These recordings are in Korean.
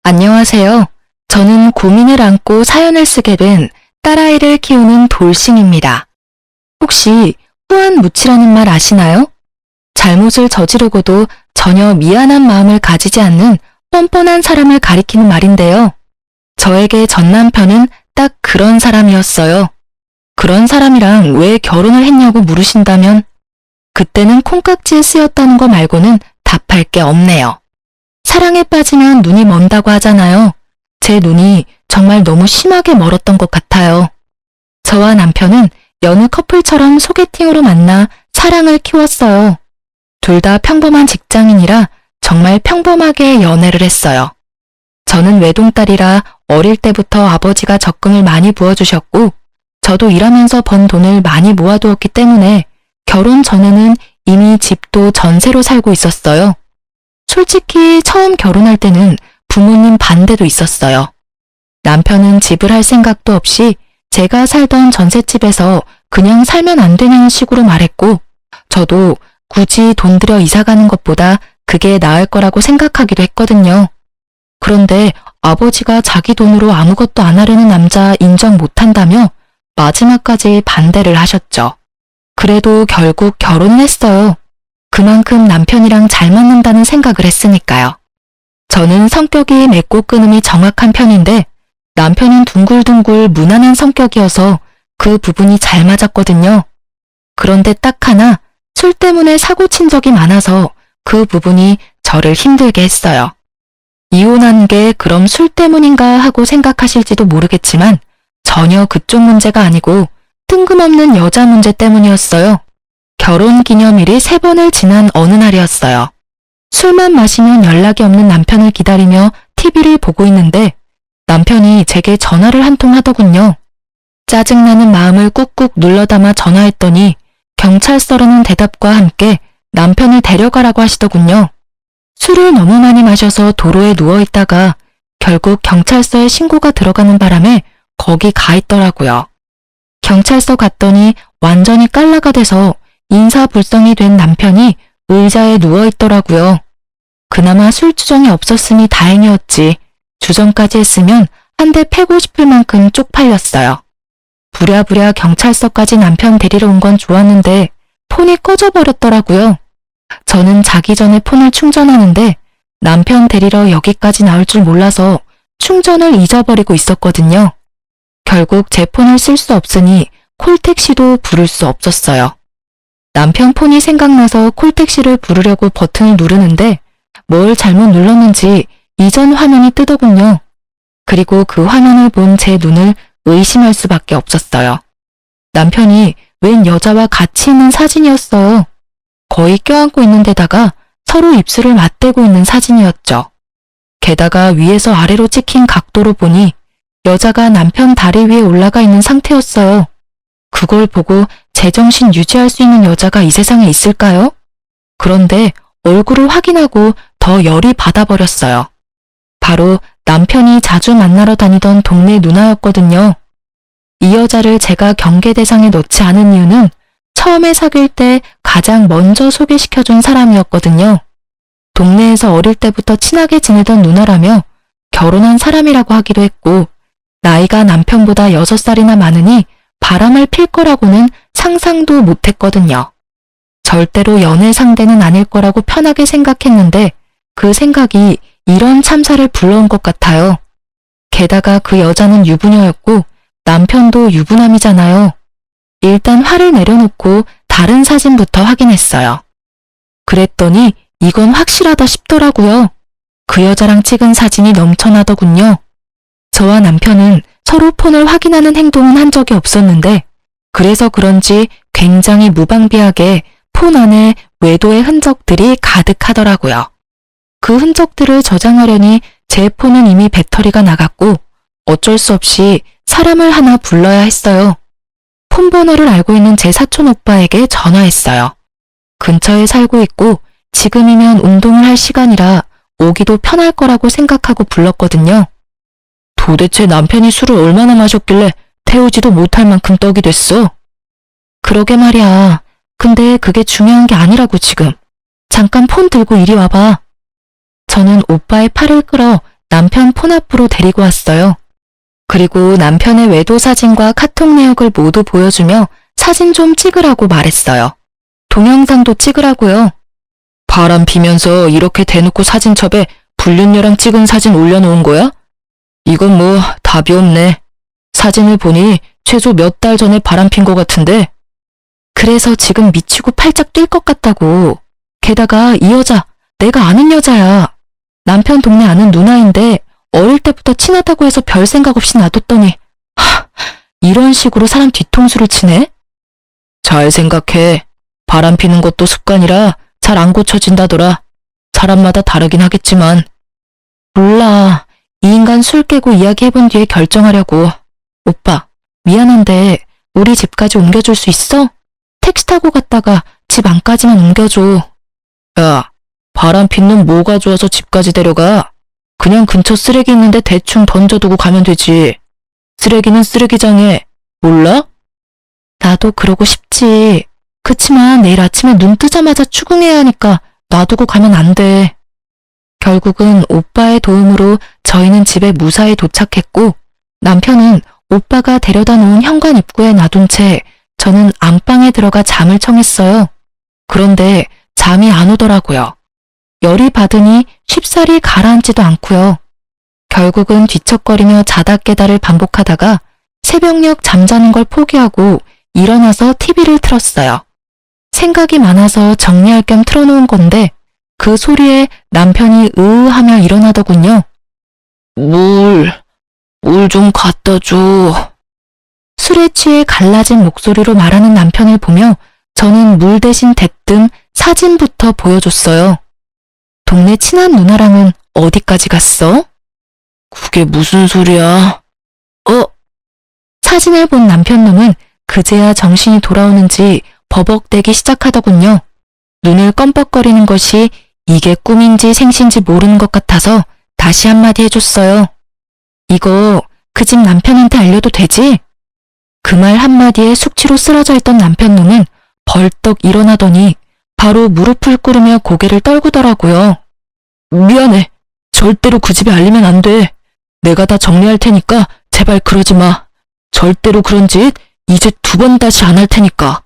안녕하세요. 저는 고민을 안고 사연을 쓰게 된 딸아이를 키우는 돌싱입니다. 혹시 후안무치라는 말 아시나요? 잘못을 저지르고도 전혀 미안한 마음을 가지지 않는 뻔뻔한 사람을 가리키는 말인데요. 저에게 전 남편은 딱 그런 사람이었어요. 그런 사람이랑 왜 결혼을 했냐고 물으신다면 그때는 콩깍지에 쓰였다는 거 말고는 답할 게 없네요. 사랑에 빠지면 눈이 먼다고 하잖아요. 제 눈이 정말 너무 심하게 멀었던 것 같아요. 저와 남편은 여느 커플처럼 소개팅으로 만나 사랑을 키웠어요. 둘 다 평범한 직장인이라 정말 평범하게 연애를 했어요. 저는 외동딸이라 어릴 때부터 아버지가 적금을 많이 부어주셨고 저도 일하면서 번 돈을 많이 모아두었기 때문에 결혼 전에는 이미 집도 전세로 살고 있었어요. 솔직히 처음 결혼할 때는 부모님 반대도 있었어요. 남편은 집을 할 생각도 없이 제가 살던 전셋집에서 그냥 살면 안 되냐는 식으로 말했고 저도 굳이 돈 들여 이사 가는 것보다 그게 나을 거라고 생각하기도 했거든요. 그런데 아버지가 자기 돈으로 아무것도 안 하려는 남자 인정 못한다며 마지막까지 반대를 하셨죠. 그래도 결국 결혼을 했어요. 그만큼 남편이랑 잘 맞는다는 생각을 했으니까요. 저는 성격이 맺고 끊음이 정확한 편인데 남편은 둥글둥글 무난한 성격이어서 그 부분이 잘 맞았거든요. 그런데 딱 하나 술 때문에 사고 친 적이 많아서 그 부분이 저를 힘들게 했어요. 이혼한 게 그럼 술 때문인가 하고 생각하실지도 모르겠지만 전혀 그쪽 문제가 아니고 뜬금없는 여자 문제 때문이었어요. 결혼 기념일이 3번을 지난 어느 날이었어요. 술만 마시면 연락이 없는 남편을 기다리며 TV를 보고 있는데 남편이 제게 전화를 한 통 하더군요. 짜증나는 마음을 꾹꾹 눌러 담아 전화했더니 경찰서라는 대답과 함께 남편을 데려가라고 하시더군요. 술을 너무 많이 마셔서 도로에 누워있다가 결국 경찰서에 신고가 들어가는 바람에 거기 가 있더라고요. 경찰서 갔더니 완전히 깔라가 돼서 인사불성이 된 남편이 의자에 누워있더라고요. 그나마 술 주정이 없었으니 다행이었지. 주정까지 했으면 한 대 패고 싶을 만큼 쪽팔렸어요. 부랴부랴 경찰서까지 남편 데리러 온 건 좋았는데 폰이 꺼져버렸더라고요. 저는 자기 전에 폰을 충전하는데 남편 데리러 여기까지 나올 줄 몰라서 충전을 잊어버리고 있었거든요. 결국 제 폰을 쓸 수 없으니 콜택시도 부를 수 없었어요. 남편 폰이 생각나서 콜택시를 부르려고 버튼을 누르는데 뭘 잘못 눌렀는지 이전 화면이 뜨더군요. 그리고 그 화면을 본 제 눈을 의심할 수밖에 없었어요. 남편이 웬 여자와 같이 있는 사진이었어요. 거의 껴안고 있는 데다가 서로 입술을 맞대고 있는 사진이었죠. 게다가 위에서 아래로 찍힌 각도로 보니 여자가 남편 다리 위에 올라가 있는 상태였어요. 그걸 보고 제정신 유지할 수 있는 여자가 이 세상에 있을까요? 그런데 얼굴을 확인하고 더 열이 받아버렸어요. 바로 남편이 자주 만나러 다니던 동네 누나였거든요. 이 여자를 제가 경계 대상에 넣지 않은 이유는 처음에 사귈 때 가장 먼저 소개시켜준 사람이었거든요. 동네에서 어릴 때부터 친하게 지내던 누나라며 결혼한 사람이라고 하기도 했고 나이가 남편보다 6살이나 많으니 바람을 필 거라고는 상상도 못했거든요. 절대로 연애 상대는 아닐 거라고 편하게 생각했는데 그 생각이 이런 참사를 불러온 것 같아요. 게다가 그 여자는 유부녀였고 남편도 유부남이잖아요. 일단 화를 내려놓고 다른 사진부터 확인했어요. 그랬더니 이건 확실하다 싶더라고요. 그 여자랑 찍은 사진이 넘쳐나더군요. 저와 남편은 서로 폰을 확인하는 행동은 한 적이 없었는데 그래서 그런지 굉장히 무방비하게 폰 안에 외도의 흔적들이 가득하더라고요. 그 흔적들을 저장하려니 제 폰은 이미 배터리가 나갔고 어쩔 수 없이 사람을 하나 불러야 했어요. 폰 번호를 알고 있는 제 사촌 오빠에게 전화했어요. 근처에 살고 있고 지금이면 운동을 할 시간이라 오기도 편할 거라고 생각하고 불렀거든요. 도대체 남편이 술을 얼마나 마셨길래 태우지도 못할 만큼 떡이 됐어? 그러게 말이야. 근데 그게 중요한 게 아니라고 지금. 잠깐 폰 들고 이리 와봐. 저는 오빠의 팔을 끌어 남편 폰 앞으로 데리고 왔어요. 그리고 남편의 외도 사진과 카톡 내역을 모두 보여주며 사진 좀 찍으라고 말했어요. 동영상도 찍으라고요. 바람 피면서 이렇게 대놓고 사진첩에 불륜녀랑 찍은 사진 올려놓은 거야? 이건 뭐 답이 없네. 사진을 보니 최소 몇 달 전에 바람 핀 것 같은데. 그래서 지금 미치고 팔짝 뛸 것 같다고. 게다가 이 여자 내가 아는 여자야. 남편 동네 아는 누나인데 어릴 때부터 친하다고 해서 별 생각 없이 놔뒀더니 이런 식으로 사람 뒤통수를 치네? 잘 생각해. 바람 피는 것도 습관이라 잘 안 고쳐진다더라. 사람마다 다르긴 하겠지만. 몰라. 이 인간 술 깨고 이야기해본 뒤에 결정하려고. 오빠, 미안한데 우리 집까지 옮겨줄 수 있어? 택시 타고 갔다가 집 안까지만 옮겨줘. 야, 바람 핀 놈 뭐가 좋아서 집까지 데려가? 그냥 근처 쓰레기 있는데 대충 던져두고 가면 되지. 쓰레기는 쓰레기장에. 몰라? 나도 그러고 싶지. 그치만 내일 아침에 눈 뜨자마자 출근해야 하니까 놔두고 가면 안 돼. 결국은 오빠의 도움으로 저희는 집에 무사히 도착했고 남편은 오빠가 데려다 놓은 현관 입구에 놔둔 채 저는 안방에 들어가 잠을 청했어요. 그런데 잠이 안 오더라고요. 열이 받으니 쉽사리 가라앉지도 않고요. 결국은 뒤척거리며 자다 깨다를 반복하다가 새벽녘 잠자는 걸 포기하고 일어나서 TV를 틀었어요. 생각이 많아서 정리할 겸 틀어놓은 건데 그 소리에 남편이 으으하며 일어나더군요. 물 좀 갖다 줘. 술에 취해 갈라진 목소리로 말하는 남편을 보며 저는 물 대신 대뜸 사진부터 보여줬어요. 동네 친한 누나랑은 어디까지 갔어? 그게 무슨 소리야? 사진을 본 남편놈은 그제야 정신이 돌아오는지 버벅대기 시작하더군요. 눈을 껌뻑거리는 것이 이게 꿈인지 생신지 모르는 것 같아서 다시 한마디 해줬어요. 이거 그 집 남편한테 알려도 되지? 그 말 한마디에 숙취로 쓰러져 있던 남편놈은 벌떡 일어나더니 바로 무릎을 꿇으며 고개를 떨구더라고요. 미안해. 절대로 그 집에 알리면 안 돼. 내가 다 정리할 테니까 제발 그러지 마. 절대로 그런 짓 이제 2번 다시 안 할 테니까.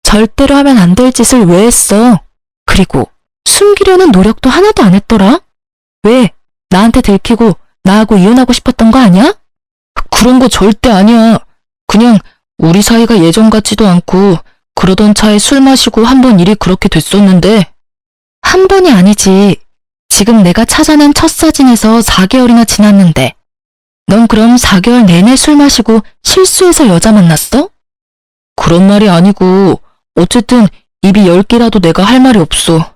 절대로 하면 안 될 짓을 왜 했어? 그리고 숨기려는 노력도 하나도 안 했더라? 왜? 나한테 들키고 나하고 이혼하고 싶었던 거 아니야? 그런 거 절대 아니야. 그냥 우리 사이가 예전 같지도 않고 그러던 차에 술 마시고 한 번 일이 그렇게 됐었는데. 한 번이 아니지. 지금 내가 찾아낸 첫 사진에서 4개월이나 지났는데 넌 그럼 4개월 내내 술 마시고 실수해서 여자 만났어? 그런 말이 아니고 어쨌든 입이 10개라도 내가 할 말이 없어.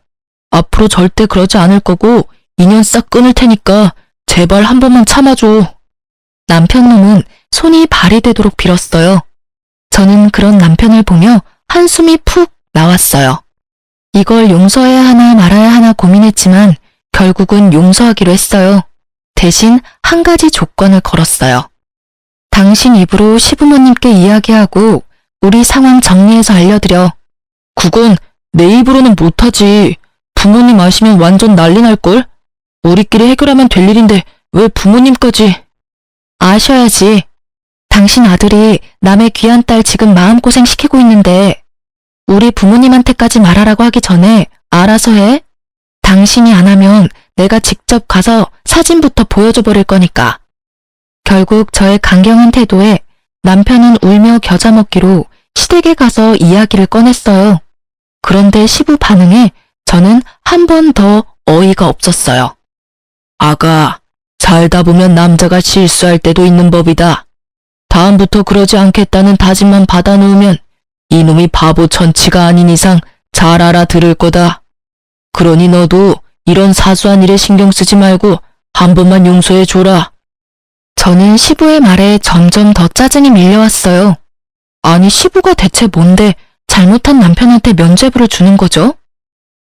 앞으로 절대 그러지 않을 거고 인연 싹 끊을 테니까 제발 한 번만 참아줘. 남편놈은 손이 발이 되도록 빌었어요. 저는 그런 남편을 보며 한숨이 푹 나왔어요. 이걸 용서해야 하나 말아야 하나 고민했지만 결국은 용서하기로 했어요. 대신 한 가지 조건을 걸었어요. 당신 입으로 시부모님께 이야기하고 우리 상황 정리해서 알려드려. 그건 내 입으로는 못하지. 부모님 아시면 완전 난리 날걸? 우리끼리 해결하면 될 일인데 왜 부모님까지. 아셔야지. 당신 아들이 남의 귀한 딸 지금 마음고생 시키고 있는데 우리 부모님한테까지 말하라고 하기 전에 알아서 해. 당신이 안 하면 내가 직접 가서 사진부터 보여줘 버릴 거니까. 결국 저의 강경한 태도에 남편은 울며 겨자 먹기로 시댁에 가서 이야기를 꺼냈어요. 그런데 시부 반응에 저는 한 번 더 어이가 없었어요. 아가, 살다 보면 남자가 실수할 때도 있는 법이다. 다음부터 그러지 않겠다는 다짐만 받아놓으면 이놈이 바보 천치가 아닌 이상 잘 알아들을 거다. 그러니 너도 이런 사소한 일에 신경 쓰지 말고 한 번만 용서해줘라. 저는 시부의 말에 점점 더 짜증이 밀려왔어요. 아니 시부가 대체 뭔데 잘못한 남편한테 면죄부를 주는 거죠?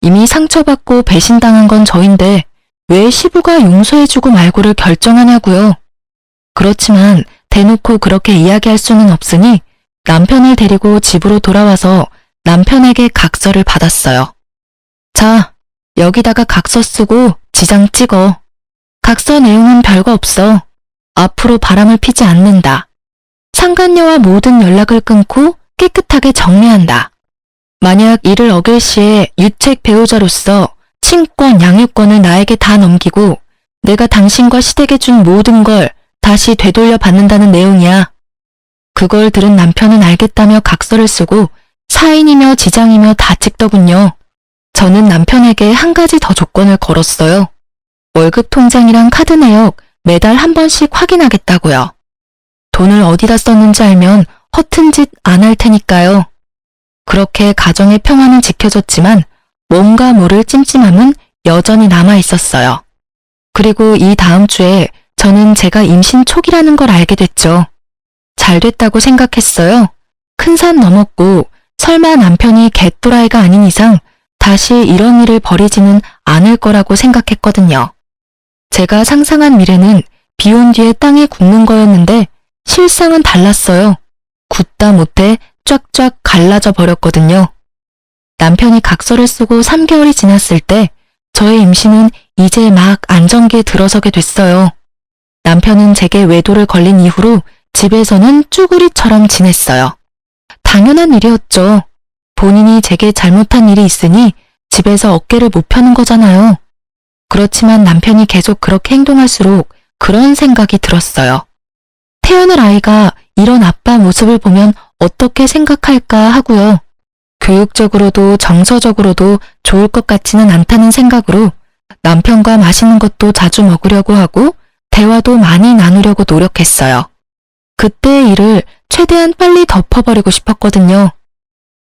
이미 상처받고 배신당한 건 저인데 왜 시부가 용서해주고 말고를 결정하냐고요. 그렇지만 대놓고 그렇게 이야기할 수는 없으니 남편을 데리고 집으로 돌아와서 남편에게 각서를 받았어요. 자, 여기다가 각서 쓰고 지장 찍어. 각서 내용은 별거 없어. 앞으로 바람을 피지 않는다. 상간녀와 모든 연락을 끊고 깨끗하게 정리한다. 만약 이를 어길 시에 유책 배우자로서 친권, 양육권을 나에게 다 넘기고 내가 당신과 시댁에 준 모든 걸 다시 되돌려 받는다는 내용이야. 그걸 들은 남편은 알겠다며 각서를 쓰고 사인이며 지장이며 다 찍더군요. 저는 남편에게 한 가지 더 조건을 걸었어요. 월급 통장이랑 카드 내역 매달 한 번씩 확인하겠다고요. 돈을 어디다 썼는지 알면 허튼 짓 안 할 테니까요. 그렇게 가정의 평화는 지켜졌지만 뭔가 모를 찜찜함은 여전히 남아 있었어요. 그리고 이 다음 주에 저는 제가 임신 초기라는 걸 알게 됐죠. 잘 됐다고 생각했어요. 큰 산 넘었고 설마 남편이 개또라이가 아닌 이상 다시 이런 일을 벌이지는 않을 거라고 생각했거든요. 제가 상상한 미래는 비온 뒤에 땅이 굳는 거였는데 실상은 달랐어요. 굳다 못해 쫙쫙 갈라져 버렸거든요. 남편이 각서를 쓰고 3개월이 지났을 때 저의 임신은 이제 막 안정기에 들어서게 됐어요. 남편은 제게 외도를 걸린 이후로 집에서는 쭈구리처럼 지냈어요. 당연한 일이었죠. 본인이 제게 잘못한 일이 있으니 집에서 어깨를 못 펴는 거잖아요. 그렇지만 남편이 계속 그렇게 행동할수록 그런 생각이 들었어요. 태어날 아이가 이런 아빠 모습을 보면 어떻게 생각할까 하고요. 교육적으로도 정서적으로도 좋을 것 같지는 않다는 생각으로 남편과 맛있는 것도 자주 먹으려고 하고 대화도 많이 나누려고 노력했어요. 그때의 일을 최대한 빨리 덮어버리고 싶었거든요.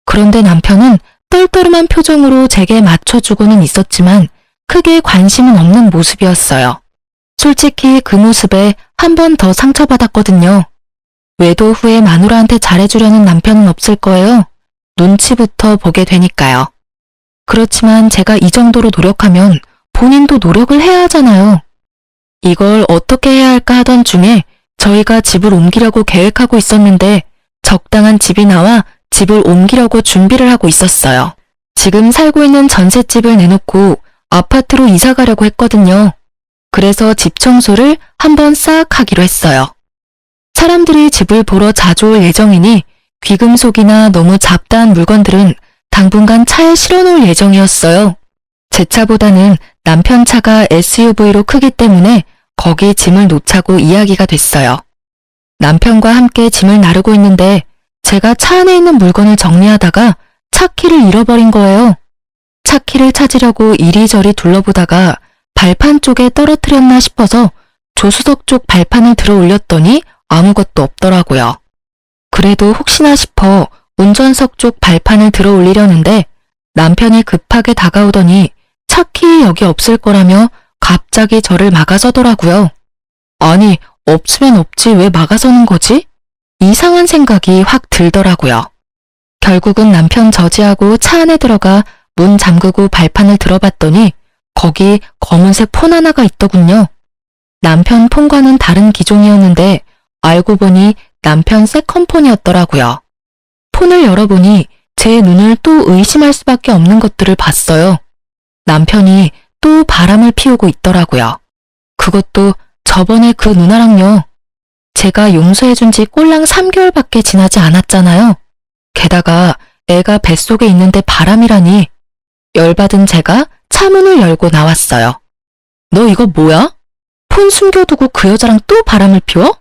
그런데 남편은 떨떠름한 표정으로 제게 맞춰주고는 있었지만 크게 관심은 없는 모습이었어요. 솔직히 그 모습에 한 번 더 상처받았거든요. 외도 후에 마누라한테 잘해주려는 남편은 없을 거예요. 눈치부터 보게 되니까요. 그렇지만 제가 이 정도로 노력하면 본인도 노력을 해야 하잖아요. 이걸 어떻게 해야 할까 하던 중에 저희가 집을 옮기려고 계획하고 있었는데 적당한 집이 나와 집을 옮기려고 준비를 하고 있었어요. 지금 살고 있는 전셋집을 내놓고 아파트로 이사 가려고 했거든요. 그래서 집 청소를 한번 싹 하기로 했어요. 사람들이 집을 보러 자주 올 예정이니 귀금속이나 너무 잡다한 물건들은 당분간 차에 실어놓을 예정이었어요. 제 차보다는 남편 차가 SUV로 크기 때문에 거기 짐을 놓자고 이야기가 됐어요. 남편과 함께 짐을 나르고 있는데 제가 차 안에 있는 물건을 정리하다가 차 키를 잃어버린 거예요. 차 키를 찾으려고 이리저리 둘러보다가 발판 쪽에 떨어뜨렸나 싶어서 조수석 쪽 발판을 들어 올렸더니 아무것도 없더라고요. 그래도 혹시나 싶어 운전석 쪽 발판을 들어 올리려는데 남편이 급하게 다가오더니 차 키 여기 없을 거라며 갑자기 저를 막아서더라고요. 아니, 없으면 없지 왜 막아서는 거지? 이상한 생각이 확 들더라고요. 결국은 남편 저지하고 차 안에 들어가 문 잠그고 발판을 들어봤더니 거기 검은색 폰 하나가 있더군요. 남편 폰과는 다른 기종이었는데 알고 보니 남편 세컨폰이었더라고요. 폰을 열어보니 제 눈을 또 의심할 수밖에 없는 것들을 봤어요. 남편이 또 바람을 피우고 있더라고요. 그것도 저번에 그 누나랑요. 제가 용서해준 지 꼴랑 3개월밖에 지나지 않았잖아요. 게다가 애가 뱃속에 있는데 바람이라니. 열받은 제가 차문을 열고 나왔어요. 너 이거 뭐야? 폰 숨겨두고 그 여자랑 또 바람을 피워?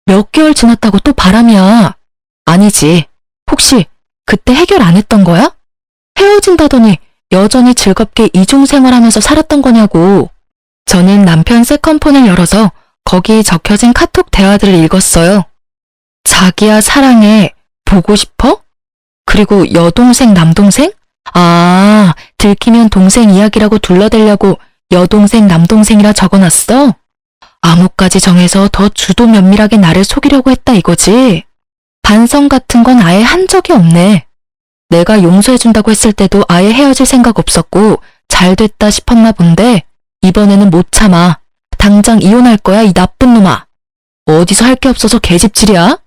몇 개월 지났다고 또 바람이야. 아니지. 혹시 그때 해결 안 했던 거야? 헤어진다더니 여전히 즐겁게 이중생활하면서 살았던 거냐고. 저는 남편 세컨폰을 열어서 거기 적혀진 카톡 대화들을 읽었어요. 자기야 사랑해. 보고 싶어? 그리고 여동생 남동생? 아, 들키면 동생 이야기라고 둘러대려고 여동생 남동생이라 적어놨어? 암호까지 정해서 더 주도 면밀하게 나를 속이려고 했다 이거지? 반성 같은 건 아예 한 적이 없네. 내가 용서해준다고 했을 때도 아예 헤어질 생각 없었고 잘 됐다 싶었나 본데 이번에는 못 참아. 당장 이혼할 거야 이 나쁜 놈아. 어디서 할 게 없어서 개집질이야?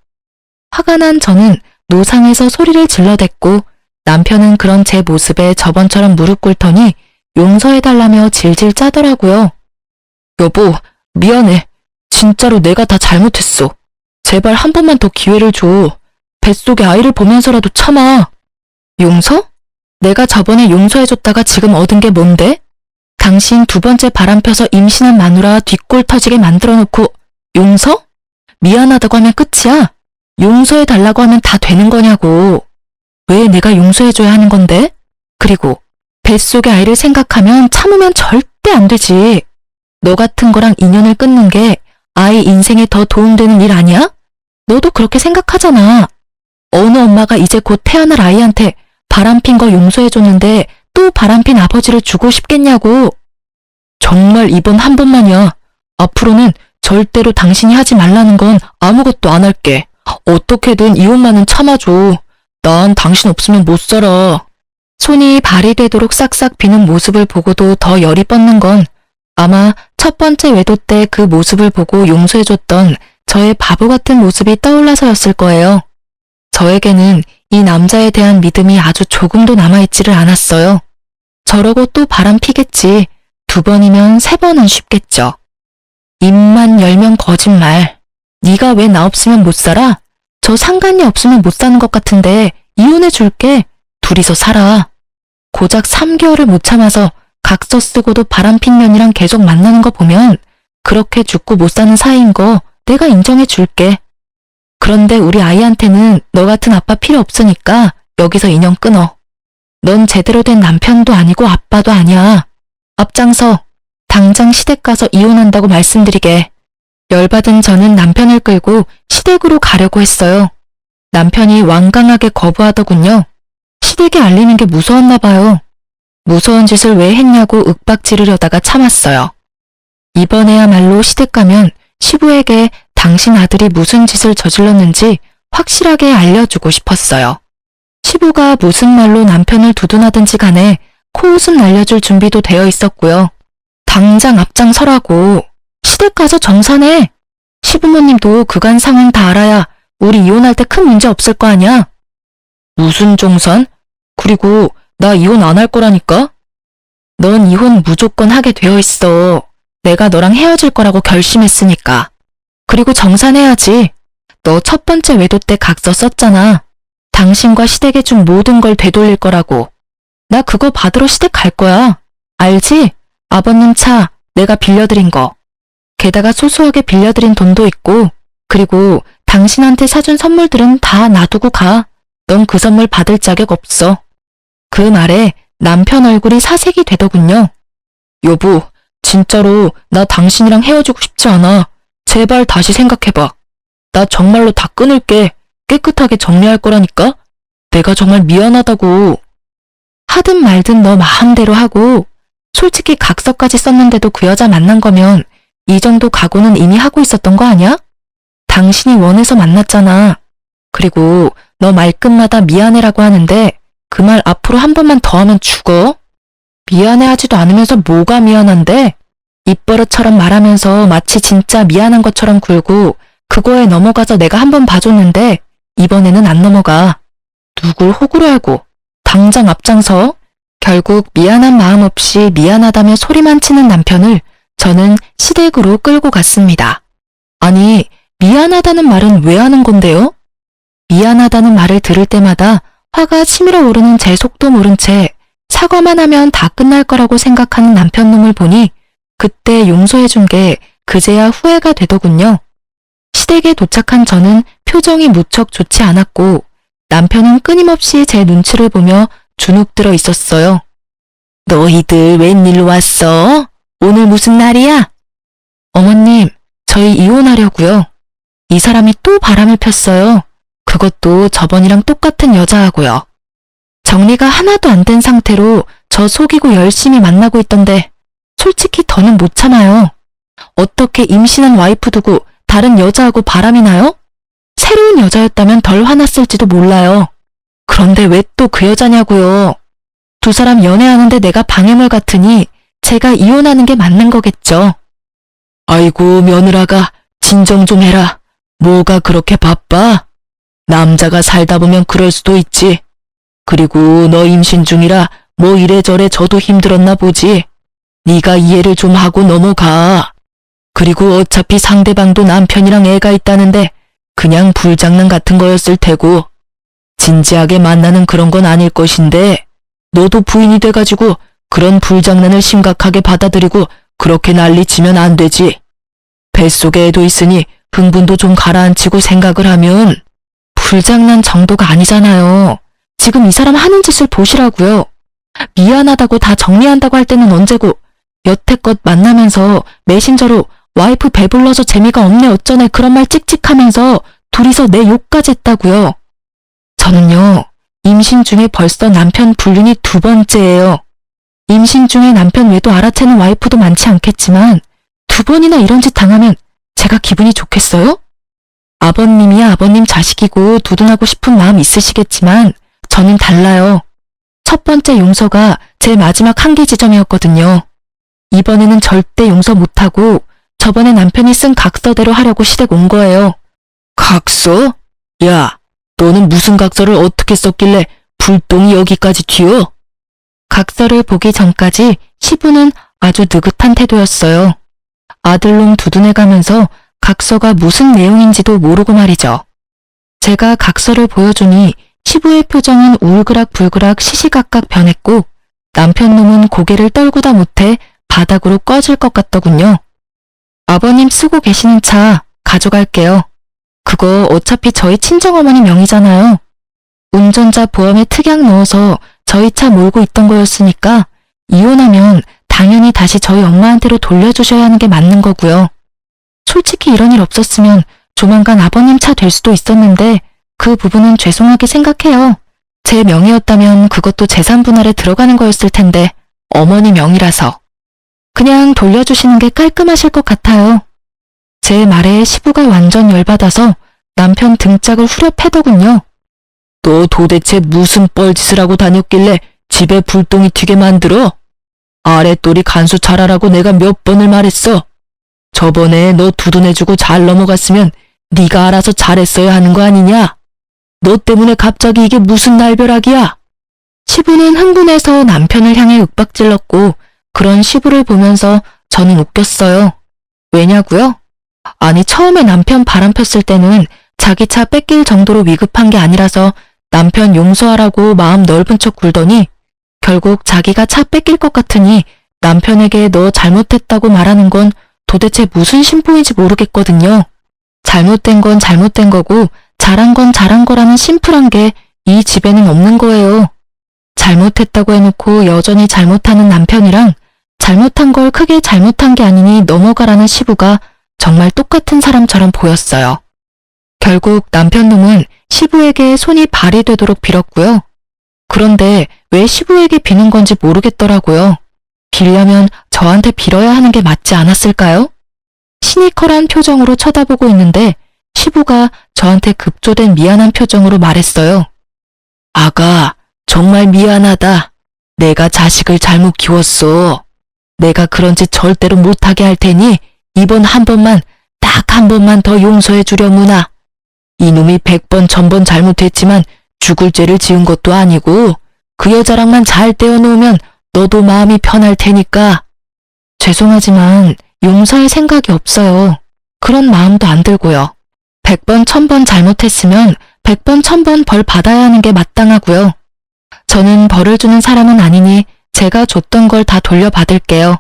화가 난 저는 노상에서 소리를 질러댔고 남편은 그런 제 모습에 저번처럼 무릎 꿇더니 용서해달라며 질질 짜더라고요. 여보, 미안해. 진짜로 내가 다 잘못했어. 제발 한 번만 더 기회를 줘. 뱃속에 아이를 보면서라도 참아. 용서? 내가 저번에 용서해줬다가 지금 얻은 게 뭔데? 당신 두 번째 바람 펴서 임신한 마누라 뒷골 터지게 만들어놓고 용서? 미안하다고 하면 끝이야? 용서해달라고 하면 다 되는 거냐고. 왜 내가 용서해줘야 하는 건데? 그리고 뱃속의 아이를 생각하면 참으면 절대 안 되지. 너 같은 거랑 인연을 끊는 게 아이 인생에 더 도움되는 일 아니야? 너도 그렇게 생각하잖아. 어느 엄마가 이제 곧 태어날 아이한테 바람핀 거 용서해줬는데 또 바람핀 아버지를 주고 싶겠냐고. 정말 이번 한 번만이야. 앞으로는 절대로 당신이 하지 말라는 건 아무것도 안 할게. 어떻게든 이혼만은 참아줘. 난 당신 없으면 못 살아. 손이 발이 되도록 싹싹 비는 모습을 보고도 더 열이 뻗는 건 아마 첫 번째 외도 때 그 모습을 보고 용서해줬던 저의 바보 같은 모습이 떠올라서였을 거예요. 저에게는 이 남자에 대한 믿음이 아주 조금도 남아있지를 않았어요. 저러고 또 바람 피겠지. 2번이면 3번은 쉽겠죠. 입만 열면 거짓말. 네가 왜 나 없으면 못 살아? 저 상관이 없으면 못 사는 것 같은데 이혼해줄게. 둘이서 살아. 고작 3개월을 못 참아서 각서 쓰고도 바람핀 년이랑 계속 만나는 거 보면 그렇게 죽고 못 사는 사이인 거 내가 인정해줄게. 그런데 우리 아이한테는 너 같은 아빠 필요 없으니까 여기서 인연 끊어. 넌 제대로 된 남편도 아니고 아빠도 아니야. 앞장서. 당장 시댁 가서 이혼한다고 말씀드리게. 열받은 저는 남편을 끌고 시댁으로 가려고 했어요. 남편이 완강하게 거부하더군요. 시댁에 알리는 게 무서웠나 봐요. 무서운 짓을 왜 했냐고 윽박 지르려다가 참았어요. 이번에야말로 시댁 가면 시부에게 당신 아들이 무슨 짓을 저질렀는지 확실하게 알려주고 싶었어요. 시부가 무슨 말로 남편을 두둔하든지 간에 코웃음 날려줄 준비도 되어 있었고요. 당장 앞장서라고. 시댁 가서 정산해. 시부모님도 그간 상황 다 알아야 우리 이혼할 때 큰 문제 없을 거 아니야. 무슨 정산? 그리고 나 이혼 안 할 거라니까? 넌 이혼 무조건 하게 되어 있어. 내가 너랑 헤어질 거라고 결심했으니까. 그리고 정산해야지. 너 첫 번째 외도 때 각서 썼잖아. 당신과 시댁에 준 모든 걸 되돌릴 거라고. 나 그거 받으러 시댁 갈 거야. 알지? 아버님 차 내가 빌려드린 거. 게다가 소소하게 빌려드린 돈도 있고 그리고 당신한테 사준 선물들은 다 놔두고 가. 넌 그 선물 받을 자격 없어. 그 말에 남편 얼굴이 사색이 되더군요. 여보, 진짜로 나 당신이랑 헤어지고 싶지 않아. 제발 다시 생각해봐. 나 정말로 다 끊을게. 깨끗하게 정리할 거라니까? 내가 정말 미안하다고. 하든 말든 너 마음대로 하고 솔직히 각서까지 썼는데도 그 여자 만난 거면 이 정도 각오는 이미 하고 있었던 거 아니야? 당신이 원해서 만났잖아. 그리고 너 말끝마다 미안해라고 하는데 그 말 앞으로 한 번만 더 하면 죽어? 미안해하지도 않으면서 뭐가 미안한데? 입버릇처럼 말하면서 마치 진짜 미안한 것처럼 굴고 그거에 넘어가서 내가 한 번 봐줬는데 이번에는 안 넘어가. 누굴 호구로 알고 당장 앞장서. 결국 미안한 마음 없이 미안하다며 소리만 치는 남편을 저는 시댁으로 끌고 갔습니다. 아니, 미안하다는 말은 왜 하는 건데요? 미안하다는 말을 들을 때마다 화가 치밀어 오르는 제 속도 모른 채 사과만 하면 다 끝날 거라고 생각하는 남편 놈을 보니 그때 용서해준 게 그제야 후회가 되더군요. 시댁에 도착한 저는 표정이 무척 좋지 않았고 남편은 끊임없이 제 눈치를 보며 주눅들어 있었어요. 너희들 웬일로 왔어? 오늘 무슨 날이야? 어머님, 저희 이혼하려고요. 이 사람이 또 바람을 폈어요. 그것도 저번이랑 똑같은 여자하고요. 정리가 하나도 안 된 상태로 저 속이고 열심히 만나고 있던데 솔직히 더는 못 참아요. 어떻게 임신한 와이프 두고 다른 여자하고 바람이 나요? 새로운 여자였다면 덜 화났을지도 몰라요. 그런데 왜 또 그 여자냐고요. 두 사람 연애하는데 내가 방해물 같으니 제가 이혼하는 게 맞는 거겠죠. 아이고 며느라가 진정 좀 해라. 뭐가 그렇게 바빠? 남자가 살다 보면 그럴 수도 있지. 그리고 너 임신 중이라 뭐 이래저래 저도 힘들었나 보지. 네가 이해를 좀 하고 넘어가. 그리고 어차피 상대방도 남편이랑 애가 있다는데 그냥 불장난 같은 거였을 테고 진지하게 만나는 그런 건 아닐 것인데 너도 부인이 돼가지고 그런 불장난을 심각하게 받아들이고 그렇게 난리치면 안 되지. 뱃속에 애도 있으니 흥분도 좀 가라앉히고 생각을 하면 불장난 정도가 아니잖아요. 지금 이 사람 하는 짓을 보시라고요. 미안하다고 다 정리한다고 할 때는 언제고 여태껏 만나면서 메신저로 와이프 배불러서 재미가 없네 어쩌네 그런 말 찍찍하면서 둘이서 내 욕까지 했다고요. 저는요. 임신 중에 벌써 남편 불륜이 2번째예요. 임신 중에 남편 외도 알아채는 와이프도 많지 않겠지만 2번이나 이런 짓 당하면 제가 기분이 좋겠어요? 아버님이야 아버님 자식이고 두둔하고 싶은 마음 있으시겠지만 저는 달라요. 첫 번째 용서가 제 마지막 한계 지점이었거든요. 이번에는 절대 용서 못하고 저번에 남편이 쓴 각서대로 하려고 시댁 온 거예요. 각서? 야, 너는 무슨 각서를 어떻게 썼길래 불똥이 여기까지 튀어? 각서를 보기 전까지 시부는 아주 느긋한 태도였어요. 아들놈 두둔해가면서 각서가 무슨 내용인지도 모르고 말이죠. 제가 각서를 보여주니 시부의 표정은 울그락불그락 시시각각 변했고 남편놈은 고개를 떨구다 못해 바닥으로 꺼질 것 같더군요. 아버님 쓰고 계시는 차 가져갈게요. 그거 어차피 저희 친정어머니 명의잖아요. 운전자 보험에 특약 넣어서 저희 차 몰고 있던 거였으니까 이혼하면 당연히 다시 저희 엄마한테로 돌려주셔야 하는 게 맞는 거고요. 솔직히 이런 일 없었으면 조만간 아버님 차 될 수도 있었는데 그 부분은 죄송하게 생각해요. 제 명의였다면 그것도 재산 분할에 들어가는 거였을 텐데 어머니 명의라서. 그냥 돌려주시는 게 깔끔하실 것 같아요. 제 말에 시부가 완전 열받아서 남편 등짝을 후려 패더군요. 너 도대체 무슨 뻘짓을 하고 다녔길래 집에 불똥이 튀게 만들어? 아랫돌이 간수 잘하라고 내가 몇 번을 말했어. 저번에 너 두둔해주고 잘 넘어갔으면 네가 알아서 잘했어야 하는 거 아니냐? 너 때문에 갑자기 이게 무슨 날벼락이야? 시부는 흥분해서 남편을 향해 윽박질렀고 그런 시부를 보면서 저는 웃겼어요. 왜냐고요? 아니 처음에 남편 바람 폈을 때는 자기 차 뺏길 정도로 위급한 게 아니라서 남편 용서하라고 마음 넓은 척 굴더니 결국 자기가 차 뺏길 것 같으니 남편에게 너 잘못했다고 말하는 건 도대체 무슨 심보인지 모르겠거든요. 잘못된 건 잘못된 거고 잘한 건 잘한 거라는 심플한 게 이 집에는 없는 거예요. 잘못했다고 해놓고 여전히 잘못하는 남편이랑 잘못한 걸 크게 잘못한 게 아니니 넘어가라는 시부가 정말 똑같은 사람처럼 보였어요. 결국 남편놈은 시부에게 손이 발이 되도록 빌었고요. 그런데 왜 시부에게 비는 건지 모르겠더라고요. 빌려면 저한테 빌어야 하는 게 맞지 않았을까요? 시니컬한 표정으로 쳐다보고 있는데 시부가 저한테 급조된 미안한 표정으로 말했어요. 아가, 정말 미안하다. 내가 자식을 잘못 키웠어. 내가 그런 짓 절대로 못하게 할 테니 이번 한 번만, 딱 한 번만 더 용서해 주려무나. 이놈이 100번 1000번 잘못했지만 죽을 죄를 지은 것도 아니고 그 여자랑만 잘 떼어놓으면 너도 마음이 편할 테니까. 죄송하지만 용서할 생각이 없어요. 그런 마음도 안 들고요. 100번 1000번 잘못했으면 100번 1000번 벌 받아야 하는 게 마땅하고요. 저는 벌을 주는 사람은 아니니 제가 줬던 걸 다 돌려받을게요.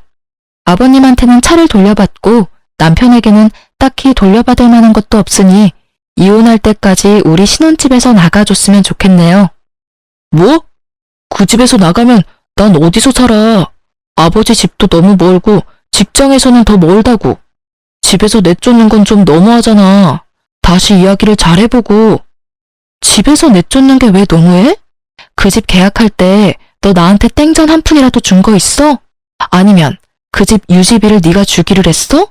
아버님한테는 차를 돌려받고 남편에게는 딱히 돌려받을 만한 것도 없으니 이혼할 때까지 우리 신혼집에서 나가줬으면 좋겠네요. 뭐? 그 집에서 나가면 난 어디서 살아? 아버지 집도 너무 멀고 직장에서는 더 멀다고. 집에서 내쫓는 건 좀 너무하잖아. 다시 이야기를 잘 해보고. 집에서 내쫓는 게 왜 너무해? 그 집 계약할 때 너 나한테 땡전 한 푼이라도 준 거 있어? 아니면 그 집 유지비를 네가 주기를 했어?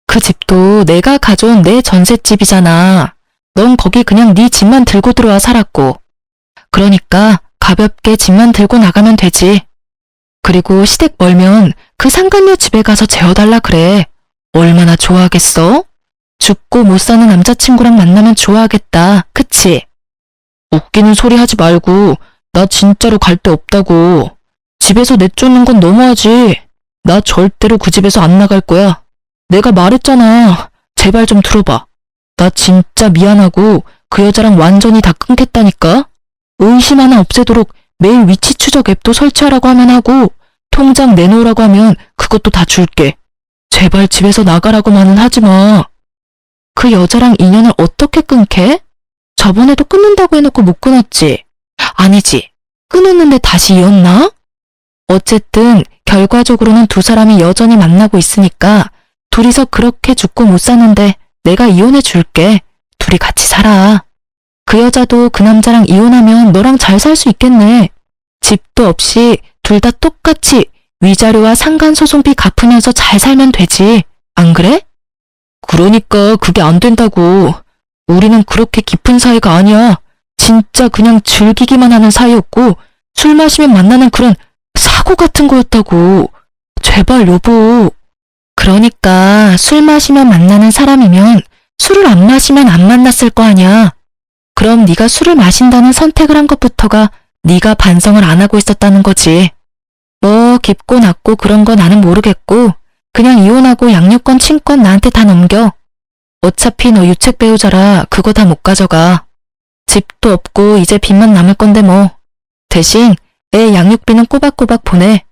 그 집도 내가 가져온 내 전셋집이잖아. 넌 거기 그냥 네 집만 들고 들어와 살았고. 그러니까 가볍게 집만 들고 나가면 되지. 그리고 시댁 멀면 그 상간녀 집에 가서 재워달라 그래. 얼마나 좋아하겠어? 죽고 못 사는 남자친구랑 만나면 좋아하겠다. 그치? 웃기는 소리 하지 말고 나 진짜로 갈 데 없다고. 집에서 내쫓는 건 너무하지. 나 절대로 그 집에서 안 나갈 거야. 내가 말했잖아. 제발 좀 들어봐. 나 진짜 미안하고 그 여자랑 완전히 다 끊겠다니까? 의심 하나 없애도록 매일 위치 추적 앱도 설치하라고 하면 하고 통장 내놓으라고 하면 그것도 다 줄게. 제발 집에서 나가라고만은 하지 마. 그 여자랑 인연을 어떻게 끊게? 저번에도 끊는다고 해놓고 못 끊었지? 아니지. 끊었는데 다시 이었나? 어쨌든 결과적으로는 두 사람이 여전히 만나고 있으니까 둘이서 그렇게 죽고 못 사는데 내가 이혼해 줄게. 둘이 같이 살아. 그 여자도 그 남자랑 이혼하면 너랑 잘 살 수 있겠네. 집도 없이 둘 다 똑같이 위자료와 상간소송비 갚으면서 잘 살면 되지. 안 그래? 그러니까 그게 안 된다고. 우리는 그렇게 깊은 사이가 아니야. 진짜 그냥 즐기기만 하는 사이였고 술 마시면 만나는 그런 사고 같은 거였다고. 제발 여보. 그러니까 술 마시면 만나는 사람이면 술을 안 마시면 안 만났을 거 아니야. 그럼 네가 술을 마신다는 선택을 한 것부터가 네가 반성을 안 하고 있었다는 거지. 뭐 깊고 낮고 그런 거 나는 모르겠고 그냥 이혼하고 양육권 친권 나한테 다 넘겨. 어차피 너 유책 배우자라 그거 다 못 가져가. 집도 없고 이제 빚만 남을 건데 뭐. 대신 애 양육비는 꼬박꼬박 보내.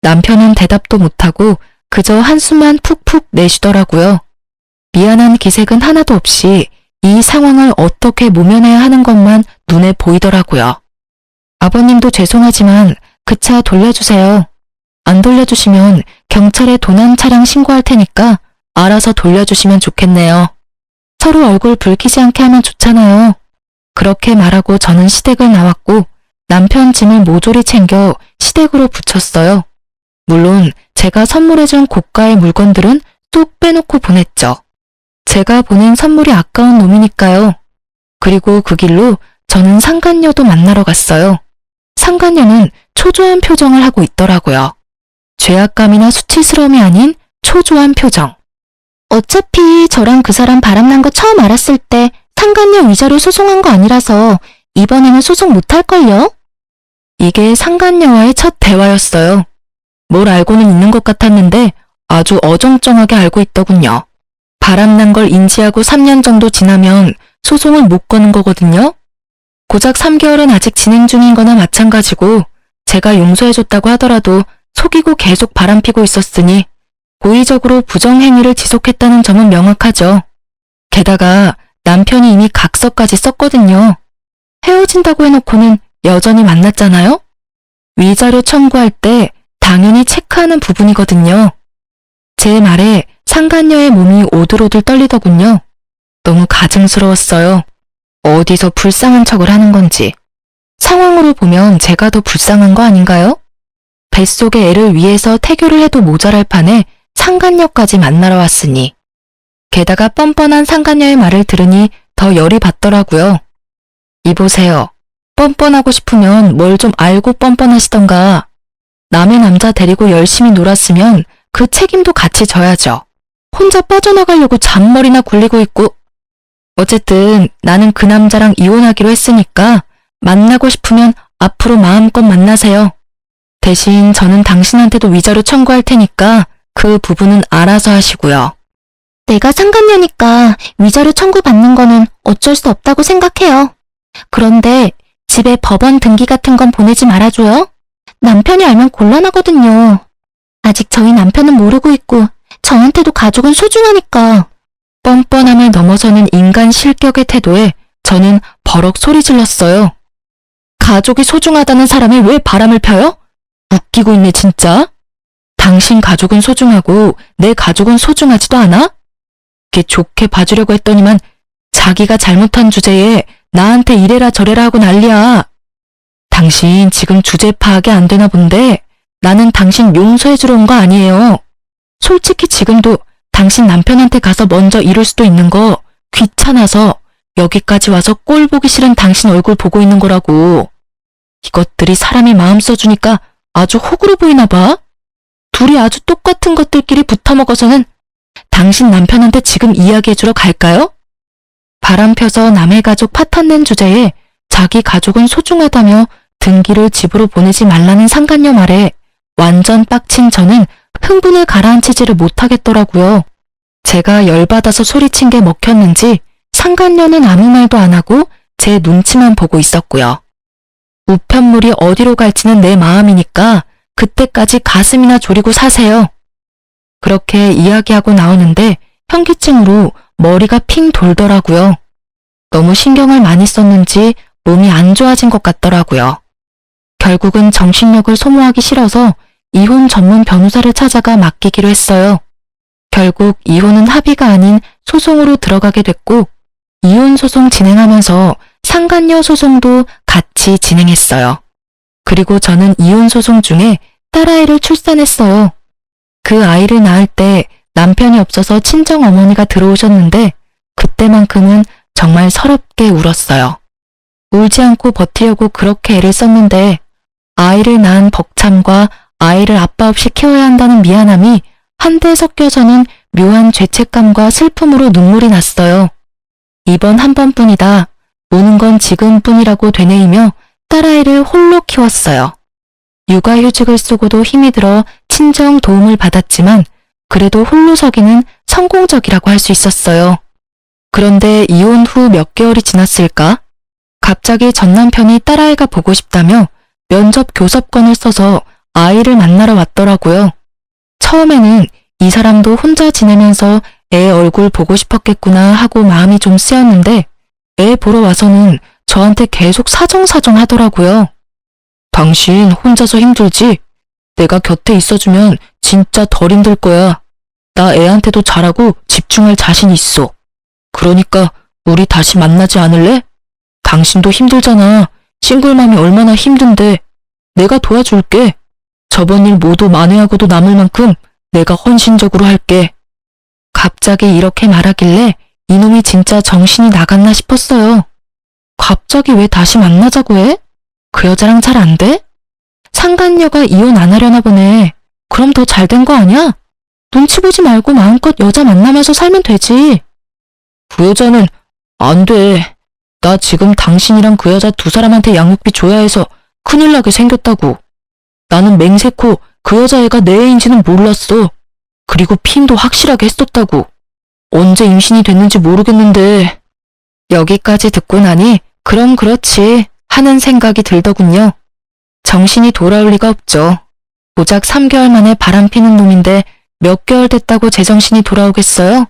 남편은 대답도 못하고 그저 한숨만 푹푹 내쉬더라고요. 미안한 기색은 하나도 없이 이 상황을 어떻게 모면해야 하는 것만 눈에 보이더라고요. 아버님도 죄송하지만 그 차 돌려주세요. 안 돌려주시면 경찰에 도난 차량 신고할 테니까 알아서 돌려주시면 좋겠네요. 서로 얼굴 붉히지 않게 하면 좋잖아요. 그렇게 말하고 저는 시댁을 나왔고 남편 짐을 모조리 챙겨 시댁으로 붙였어요. 물론 제가 선물해준 고가의 물건들은 뚝 빼놓고 보냈죠. 제가 보낸 선물이 아까운 놈이니까요. 그리고 그 길로 저는 상간녀도 만나러 갔어요. 상간녀는 초조한 표정을 하고 있더라고요. 죄악감이나 수치스러움이 아닌 초조한 표정. 어차피 저랑 그 사람 바람난 거 처음 알았을 때 상간녀 위자료 소송한 거 아니라서 이번에는 소송 못할걸요? 이게 상간녀와의 첫 대화였어요. 뭘 알고는 있는 것 같았는데 아주 어정쩡하게 알고 있더군요. 바람난 걸 인지하고 3년 정도 지나면 소송을 못 거는 거거든요. 고작 3개월은 아직 진행 중인 거나 마찬가지고 제가 용서해줬다고 하더라도 속이고 계속 바람피고 있었으니 고의적으로 부정행위를 지속했다는 점은 명확하죠. 게다가 남편이 이미 각서까지 썼거든요. 헤어진다고 해놓고는 여전히 만났잖아요. 위자료 청구할 때 당연히 체크하는 부분이거든요. 제 말에 상간녀의 몸이 오들오들 떨리더군요. 너무 가증스러웠어요. 어디서 불쌍한 척을 하는 건지. 상황으로 보면 제가 더 불쌍한 거 아닌가요? 뱃속의 애를 위해서 태교를 해도 모자랄 판에 상간녀까지 만나러 왔으니. 게다가 뻔뻔한 상간녀의 말을 들으니 더 열이 받더라고요. 이보세요. 뻔뻔하고 싶으면 뭘 좀 알고 뻔뻔하시던가. 남의 남자 데리고 열심히 놀았으면 그 책임도 같이 져야죠. 혼자 빠져나가려고 잔머리나 굴리고 있고. 어쨌든 나는 그 남자랑 이혼하기로 했으니까 만나고 싶으면 앞으로 마음껏 만나세요. 대신 저는 당신한테도 위자료 청구할 테니까 그 부분은 알아서 하시고요. 내가 상간녀니까 위자료 청구받는 거는 어쩔 수 없다고 생각해요. 그런데 집에 법원 등기 같은 건 보내지 말아줘요. 남편이 알면 곤란하거든요. 아직 저희 남편은 모르고 있고 저한테도 가족은 소중하니까. 뻔뻔함을 넘어서는 인간 실격의 태도에 저는 버럭 소리 질렀어요. 가족이 소중하다는 사람이 왜 바람을 펴요? 웃기고 있네 진짜. 당신 가족은 소중하고 내 가족은 소중하지도 않아? 이렇게 좋게 봐주려고 했더니만 자기가 잘못한 주제에 나한테 이래라 저래라 하고 난리야. 당신 지금 주제 파악이 안 되나 본데 나는 당신 용서해주러 온 거 아니에요. 솔직히 지금도 당신 남편한테 가서 먼저 이룰 수도 있는 거 귀찮아서 여기까지 와서 꼴 보기 싫은 당신 얼굴 보고 있는 거라고. 이것들이 사람이 마음 써주니까 아주 호구로 보이나 봐. 둘이 아주 똑같은 것들끼리 붙어먹어서는 당신 남편한테 지금 이야기해주러 갈까요? 바람 펴서 남의 가족 파탄낸 주제에 자기 가족은 소중하다며 등기를 집으로 보내지 말라는 상간녀 말에 완전 빡친 저는 흥분을 가라앉히지를 못하겠더라고요. 제가 열받아서 소리친 게 먹혔는지 상간녀는 아무 말도 안 하고 제 눈치만 보고 있었고요. 우편물이 어디로 갈지는 내 마음이니까 그때까지 가슴이나 졸이고 사세요. 그렇게 이야기하고 나오는데 현기증으로 머리가 핑 돌더라고요. 너무 신경을 많이 썼는지 몸이 안 좋아진 것 같더라고요. 결국은 정신력을 소모하기 싫어서 이혼 전문 변호사를 찾아가 맡기기로 했어요. 결국 이혼은 합의가 아닌 소송으로 들어가게 됐고 이혼 소송 진행하면서 상간녀 소송도 같이 진행했어요. 그리고 저는 이혼 소송 중에 딸아이를 출산했어요. 그 아이를 낳을 때 남편이 없어서 친정 어머니가 들어오셨는데 그때만큼은 정말 서럽게 울었어요. 울지 않고 버티려고 그렇게 애를 썼는데 아이를 낳은 벅참과 아이를 아빠 없이 키워야 한다는 미안함이 한데 섞여 저는 묘한 죄책감과 슬픔으로 눈물이 났어요. 이번 한 번뿐이다. 우는 건 지금뿐이라고 되뇌이며 딸아이를 홀로 키웠어요. 육아휴직을 쓰고도 힘이 들어 친정 도움을 받았지만 그래도 홀로 서기는 성공적이라고 할 수 있었어요. 그런데 이혼 후 몇 개월이 지났을까? 갑자기 전 남편이 딸아이가 보고 싶다며 면접 교섭권을 써서 아이를 만나러 왔더라고요. 처음에는 이 사람도 혼자 지내면서 애 얼굴 보고 싶었겠구나 하고 마음이 좀 쓰였는데 애 보러 와서는 저한테 계속 사정사정 하더라고요. 당신 혼자서 힘들지? 내가 곁에 있어주면 진짜 덜 힘들 거야. 나 애한테도 잘하고 집중할 자신 있어. 그러니까 우리 다시 만나지 않을래? 당신도 힘들잖아. 싱글맘이 얼마나 힘든데. 내가 도와줄게. 저번 일 모두 만회하고도 남을 만큼 내가 헌신적으로 할게. 갑자기 이렇게 말하길래 이놈이 진짜 정신이 나갔나 싶었어요. 갑자기 왜 다시 만나자고 해? 그 여자랑 잘 안 돼? 상간녀가 이혼 안 하려나 보네. 그럼 더 잘 된 거 아니야? 눈치 보지 말고 마음껏 여자 만나면서 살면 되지. 그 여자는 안 돼. 나 지금 당신이랑 그 여자 두 사람한테 양육비 줘야 해서 큰일 나게 생겼다고. 나는 맹세코 그 여자애가 내 애인지는 몰랐어. 그리고 피임도 확실하게 했었다고. 언제 임신이 됐는지 모르겠는데. 여기까지 듣고 나니 그럼 그렇지 하는 생각이 들더군요. 정신이 돌아올 리가 없죠. 고작 3개월 만에 바람피는 놈인데 몇 개월 됐다고 제정신이 돌아오겠어요?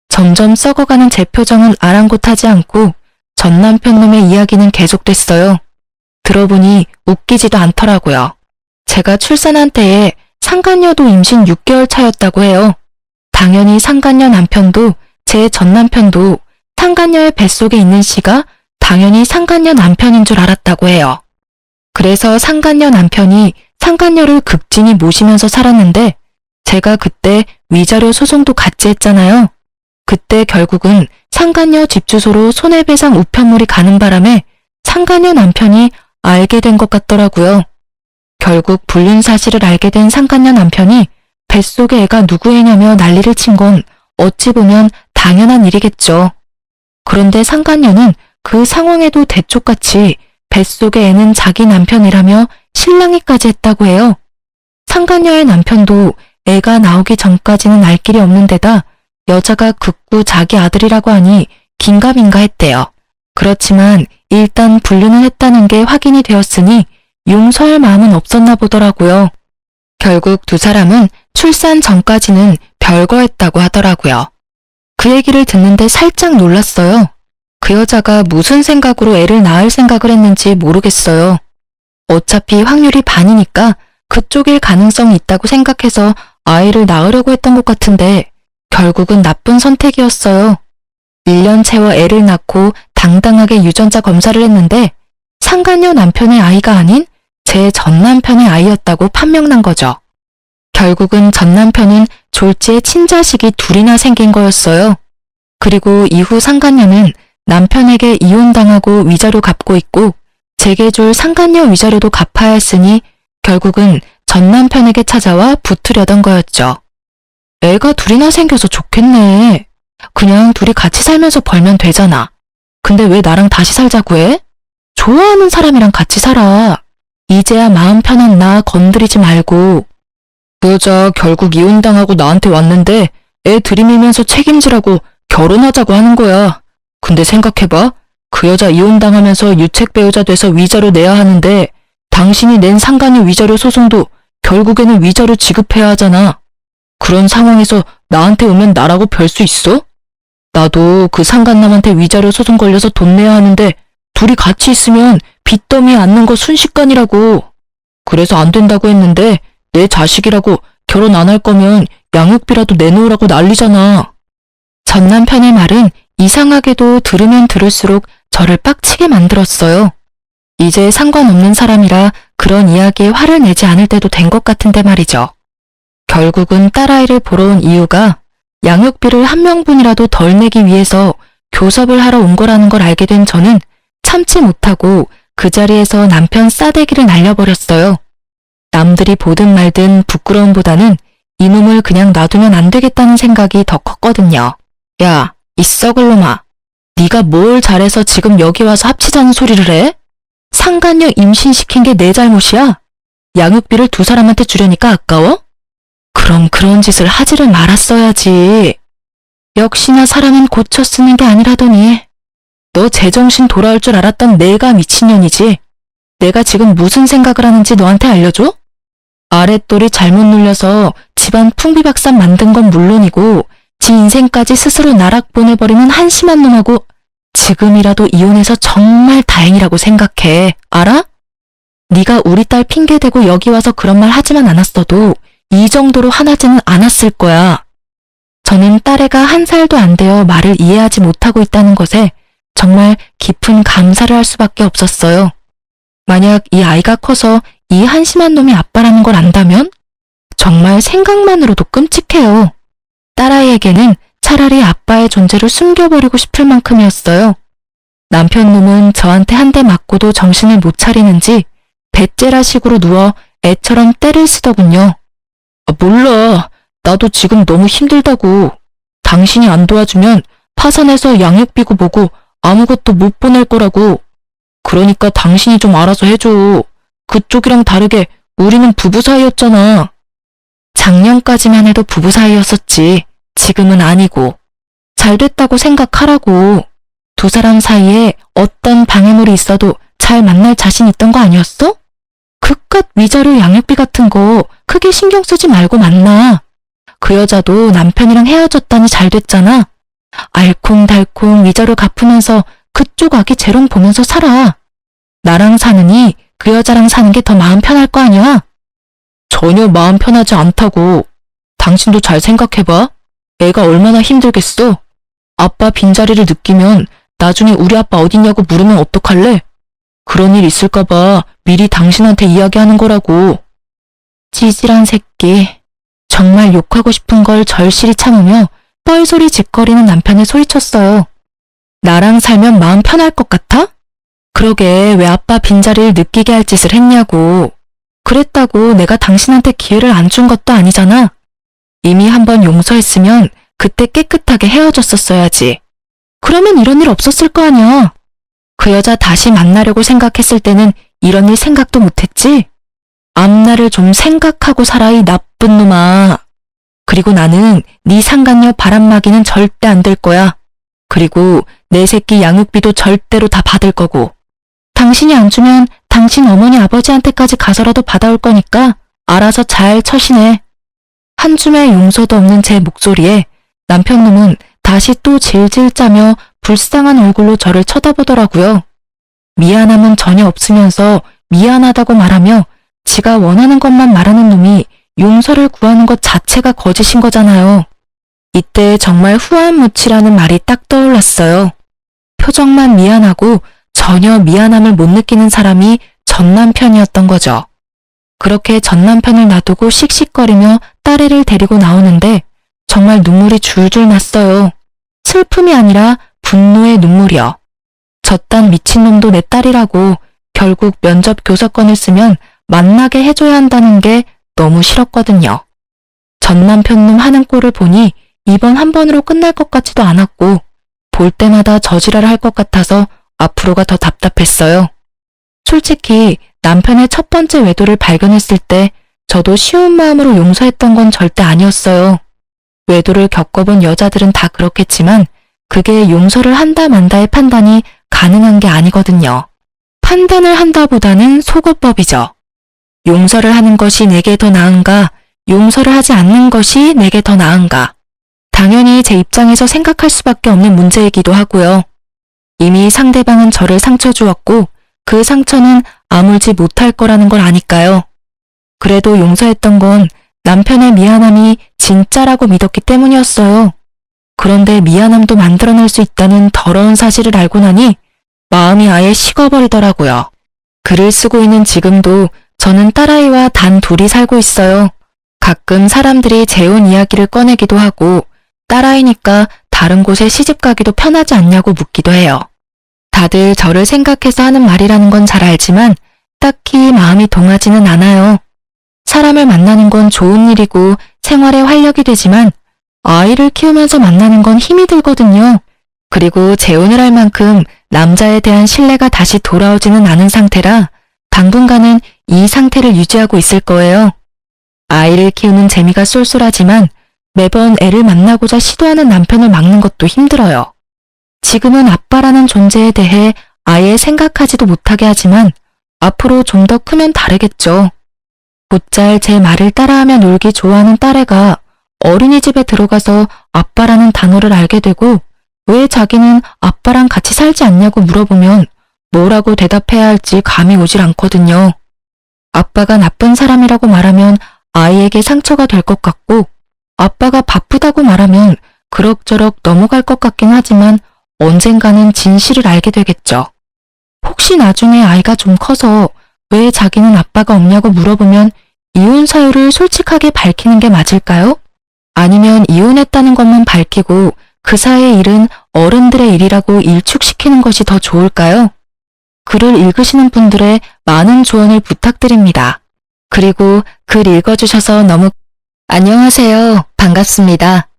점점 썩어가는 제 표정은 아랑곳하지 않고 전 남편 놈의 이야기는 계속됐어요. 들어보니 웃기지도 않더라고요. 제가 출산한 때에 상간녀도 임신 6개월 차였다고 해요. 당연히 상간녀 남편도 제 전 남편도 상간녀의 뱃속에 있는 씨가 당연히 상간녀 남편인 줄 알았다고 해요. 그래서 상간녀 남편이 상간녀를 극진히 모시면서 살았는데 제가 그때 위자료 소송도 같이 했잖아요. 그때 결국은 상간녀 집 주소로 손해배상 우편물이 가는 바람에 상간녀 남편이 알게 된 것 같더라고요. 결국 불륜 사실을 알게 된 상간녀 남편이 뱃속에 애가 누구 애냐며 난리를 친 건 어찌 보면 당연한 일이겠죠. 그런데 상간녀는 그 상황에도 대쪽같이 뱃속의 애는 자기 남편이라며 실랑이까지 했다고 해요. 상간녀의 남편도 애가 나오기 전까지는 알 길이 없는 데다 여자가 극구 자기 아들이라고 하니 긴가민가 했대요. 그렇지만 일단 불륜을 했다는 게 확인이 되었으니 용서할 마음은 없었나 보더라고요. 결국 두 사람은 출산 전까지는 별거했다고 하더라고요. 그 얘기를 듣는데 살짝 놀랐어요. 그 여자가 무슨 생각으로 애를 낳을 생각을 했는지 모르겠어요. 어차피 확률이 반이니까 그쪽일 가능성이 있다고 생각해서 아이를 낳으려고 했던 것 같은데 결국은 나쁜 선택이었어요. 1년 채워 애를 낳고 당당하게 유전자 검사를 했는데 상간녀 남편의 아이가 아닌 제 전 남편의 아이였다고 판명난 거죠. 결국은 전 남편은 졸지에 친자식이 둘이나 생긴 거였어요. 그리고 이후 상간녀는 남편에게 이혼당하고 위자료 갚고 있고 제게 줄 상간녀 위자료도 갚아야 했으니 결국은 전 남편에게 찾아와 붙으려던 거였죠. 애가 둘이나 생겨서 좋겠네. 그냥 둘이 같이 살면서 벌면 되잖아. 근데 왜 나랑 다시 살자고 해? 좋아하는 사람이랑 같이 살아. 이제야 마음 편한 나 건드리지 말고. 그 여자 결국 이혼당하고 나한테 왔는데 애 들이밀면서 책임지라고 결혼하자고 하는 거야. 근데 생각해봐. 그 여자 이혼당하면서 유책 배우자 돼서 위자료 내야 하는데 당신이 낸 상간녀 위자료 소송도 결국에는 위자료 지급해야 하잖아. 그런 상황에서 나한테 오면 나라고 별 수 있어? 나도 그 상간남한테 위자료 소송 걸려서 돈 내야 하는데 둘이 같이 있으면 빚더미에 앉는 거 순식간이라고. 그래서 안 된다고 했는데 내 자식이라고 결혼 안 할 거면 양육비라도 내놓으라고 난리잖아. 전 남편의 말은 이상하게도 들으면 들을수록 저를 빡치게 만들었어요. 이제 상관없는 사람이라 그런 이야기에 화를 내지 않을 때도 된 것 같은데 말이죠. 결국은 딸아이를 보러 온 이유가 양육비를 한 명분이라도 덜 내기 위해서 교섭을 하러 온 거라는 걸 알게 된 저는 참지 못하고 그 자리에서 남편 싸대기를 날려버렸어요. 남들이 보든 말든 부끄러움보다는 이놈을 그냥 놔두면 안 되겠다는 생각이 더 컸거든요. 야, 이 썩을 놈아. 네가 뭘 잘해서 지금 여기 와서 합치자는 소리를 해? 상간녀 임신시킨 게 내 잘못이야? 양육비를 두 사람한테 주려니까 아까워? 그럼 그런 짓을 하지를 말았어야지. 역시나 사람은 고쳐 쓰는 게 아니라더니. 너 제정신 돌아올 줄 알았던 내가 미친년이지. 내가 지금 무슨 생각을 하는지 너한테 알려줘? 아랫돌이 잘못 눌려서 집안 풍비박산 만든 건 물론이고 지 인생까지 스스로 나락 보내버리는 한심한 놈하고 지금이라도 이혼해서 정말 다행이라고 생각해. 알아? 네가 우리 딸 핑계대고 여기 와서 그런 말 하지만 않았어도 이 정도로 화나지는 않았을 거야. 저는 딸애가 1살도 안 되어 말을 이해하지 못하고 있다는 것에 정말 깊은 감사를 할 수밖에 없었어요. 만약 이 아이가 커서 이 한심한 놈이 아빠라는 걸 안다면 정말 생각만으로도 끔찍해요. 딸아이에게는 차라리 아빠의 존재를 숨겨버리고 싶을 만큼이었어요. 남편 놈은 저한테 한 대 맞고도 정신을 못 차리는지 배째라식으로 누워 애처럼 떼를 쓰더군요. 몰라. 나도 지금 너무 힘들다고. 당신이 안 도와주면 파산해서 양육비고 뭐고 아무것도 못 보낼 거라고. 그러니까 당신이 좀 알아서 해줘. 그쪽이랑 다르게 우리는 부부 사이였잖아. 작년까지만 해도 부부 사이였었지. 지금은 아니고. 잘 됐다고 생각하라고. 두 사람 사이에 어떤 방해물이 있어도 잘 만날 자신 있던 거 아니었어? 그깟 위자료 양육비 같은 거 크게 신경 쓰지 말고 만나. 그 여자도 남편이랑 헤어졌다니 잘 됐잖아. 알콩달콩 위자료 갚으면서 그쪽 아기 재롱 보면서 살아. 나랑 사느니 그 여자랑 사는 게 더 마음 편할 거 아니야? 전혀 마음 편하지 않다고. 당신도 잘 생각해봐. 애가 얼마나 힘들겠어. 아빠 빈자리를 느끼면 나중에 우리 아빠 어딨냐고 물으면 어떡할래? 그런 일 있을까봐 미리 당신한테 이야기하는 거라고. 찌질한 새끼. 정말 욕하고 싶은 걸 절실히 참으며 뻘소리 짓거리는 남편에 소리쳤어요. 나랑 살면 마음 편할 것 같아? 그러게 왜 아빠 빈자리를 느끼게 할 짓을 했냐고. 그랬다고 내가 당신한테 기회를 안 준 것도 아니잖아. 이미 한번 용서했으면 그때 깨끗하게 헤어졌었어야지. 그러면 이런 일 없었을 거 아니야. 그 여자 다시 만나려고 생각했을 때는 이런 일 생각도 못했지. 앞날을 좀 생각하고 살아 이 나쁜 놈아. 그리고 나는 네 상간녀 바람막이는 절대 안 될 거야. 그리고 내 새끼 양육비도 절대로 다 받을 거고. 당신이 안 주면 당신 어머니 아버지한테까지 가서라도 받아올 거니까 알아서 잘 처신해. 한 줌의 용서도 없는 제 목소리에 남편 놈은 다시 또 질질 짜며 불쌍한 얼굴로 저를 쳐다보더라고요. 미안함은 전혀 없으면서 미안하다고 말하며 지가 원하는 것만 말하는 놈이 용서를 구하는 것 자체가 거짓인 거잖아요. 이때 정말 후안무치라는 말이 딱 떠올랐어요. 표정만 미안하고 전혀 미안함을 못 느끼는 사람이 전 남편이었던 거죠. 그렇게 전 남편을 놔두고 씩씩거리며 딸애를 데리고 나오는데 정말 눈물이 줄줄 났어요. 슬픔이 아니라 분노의 눈물이요. 저딴 미친놈도 내 딸이라고 결국 면접 교섭권을 쓰면 만나게 해줘야 한다는 게 너무 싫었거든요. 전 남편놈 하는 꼴을 보니 이번 한 번으로 끝날 것 같지도 않았고 볼 때마다 저지랄을 할 것 같아서 앞으로가 더 답답했어요. 솔직히 남편의 첫 번째 외도를 발견했을 때 저도 쉬운 마음으로 용서했던 건 절대 아니었어요. 외도를 겪어본 여자들은 다 그렇겠지만 그게 용서를 한다 만다의 판단이 가능한 게 아니거든요. 판단을 한다보다는 속어법이죠. 용서를 하는 것이 내게 더 나은가, 용서를 하지 않는 것이 내게 더 나은가. 당연히 제 입장에서 생각할 수밖에 없는 문제이기도 하고요. 이미 상대방은 저를 상처 주었고 그 상처는 아물지 못할 거라는 걸 아니까요. 그래도 용서했던 건 남편의 미안함이 진짜라고 믿었기 때문이었어요. 그런데 미안함도 만들어낼 수 있다는 더러운 사실을 알고 나니 마음이 아예 식어버리더라고요. 글을 쓰고 있는 지금도 저는 딸아이와 단 둘이 살고 있어요. 가끔 사람들이 재혼 이야기를 꺼내기도 하고 딸아이니까 다른 곳에 시집 가기도 편하지 않냐고 묻기도 해요. 다들 저를 생각해서 하는 말이라는 건 잘 알지만 딱히 마음이 동하지는 않아요. 사람을 만나는 건 좋은 일이고 생활에 활력이 되지만 아이를 키우면서 만나는 건 힘이 들거든요. 그리고 재혼을 할 만큼 남자에 대한 신뢰가 다시 돌아오지는 않은 상태라 당분간은 이 상태를 유지하고 있을 거예요. 아이를 키우는 재미가 쏠쏠하지만 매번 애를 만나고자 시도하는 남편을 막는 것도 힘들어요. 지금은 아빠라는 존재에 대해 아예 생각하지도 못하게 하지만 앞으로 좀 더 크면 다르겠죠. 곧잘 제 말을 따라하며 놀기 좋아하는 딸애가 어린이집에 들어가서 아빠라는 단어를 알게 되고 왜 자기는 아빠랑 같이 살지 않냐고 물어보면 뭐라고 대답해야 할지 감이 오질 않거든요. 아빠가 나쁜 사람이라고 말하면 아이에게 상처가 될 것 같고 아빠가 바쁘다고 말하면 그럭저럭 넘어갈 것 같긴 하지만 언젠가는 진실을 알게 되겠죠. 혹시 나중에 아이가 좀 커서 왜 자기는 아빠가 없냐고 물어보면 이혼 사유를 솔직하게 밝히는 게 맞을까요? 아니면 이혼했다는 것만 밝히고 그 사이의 일은 어른들의 일이라고 일축시키는 것이 더 좋을까요? 글을 읽으시는 분들의 많은 조언을 부탁드립니다. 그리고 글 읽어주셔서 너무 안녕하세요. 반갑습니다.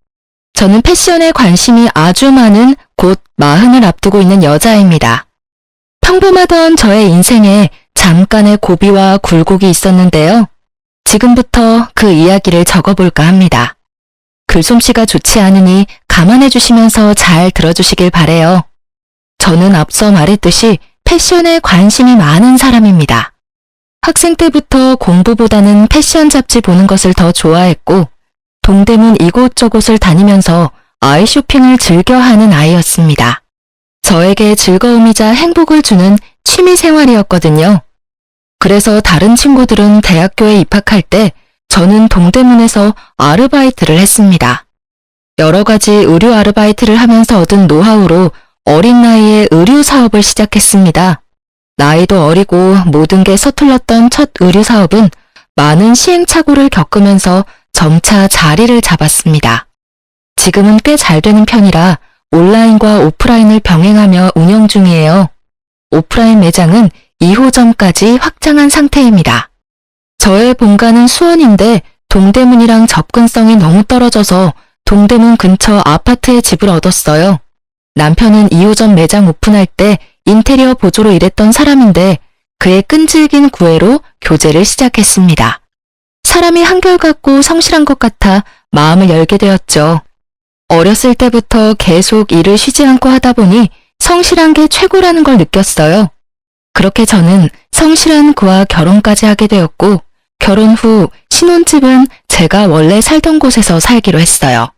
저는 패션에 관심이 아주 많은 곧 40을 앞두고 있는 여자입니다. 평범하던 저의 인생에 잠깐의 고비와 굴곡이 있었는데요. 지금부터 그 이야기를 적어볼까 합니다. 글솜씨가 좋지 않으니 감안해 주시면서 잘 들어주시길 바래요. 저는 앞서 말했듯이 패션에 관심이 많은 사람입니다. 학생 때부터 공부보다는 패션 잡지 보는 것을 더 좋아했고 동대문 이곳저곳을 다니면서 아이 쇼핑을 즐겨하는 아이였습니다. 저에게 즐거움이자 행복을 주는 취미 생활이었거든요. 그래서 다른 친구들은 대학교에 입학할 때 저는 동대문에서 아르바이트를 했습니다. 여러 가지 의류 아르바이트를 하면서 얻은 노하우로 어린 나이에 의류 사업을 시작했습니다. 나이도 어리고 모든 게 서툴렀던 첫 의류 사업은 많은 시행착오를 겪으면서 점차 자리를 잡았습니다. 지금은 꽤 잘 되는 편이라 온라인과 오프라인을 병행하며 운영 중이에요. 오프라인 매장은 2호점까지 확장한 상태입니다. 저의 본가는 수원인데 동대문이랑 접근성이 너무 떨어져서 동대문 근처 아파트에 집을 얻었어요. 남편은 2호점 매장 오픈할 때 인테리어 보조로 일했던 사람인데 그의 끈질긴 구애로 교제를 시작했습니다. 사람이 한결같고 성실한 것 같아 마음을 열게 되었죠. 어렸을 때부터 계속 일을 쉬지 않고 하다 보니 성실한 게 최고라는 걸 느꼈어요. 그렇게 저는 성실한 그와 결혼까지 하게 되었고 결혼 후 신혼집은 제가 원래 살던 곳에서 살기로 했어요.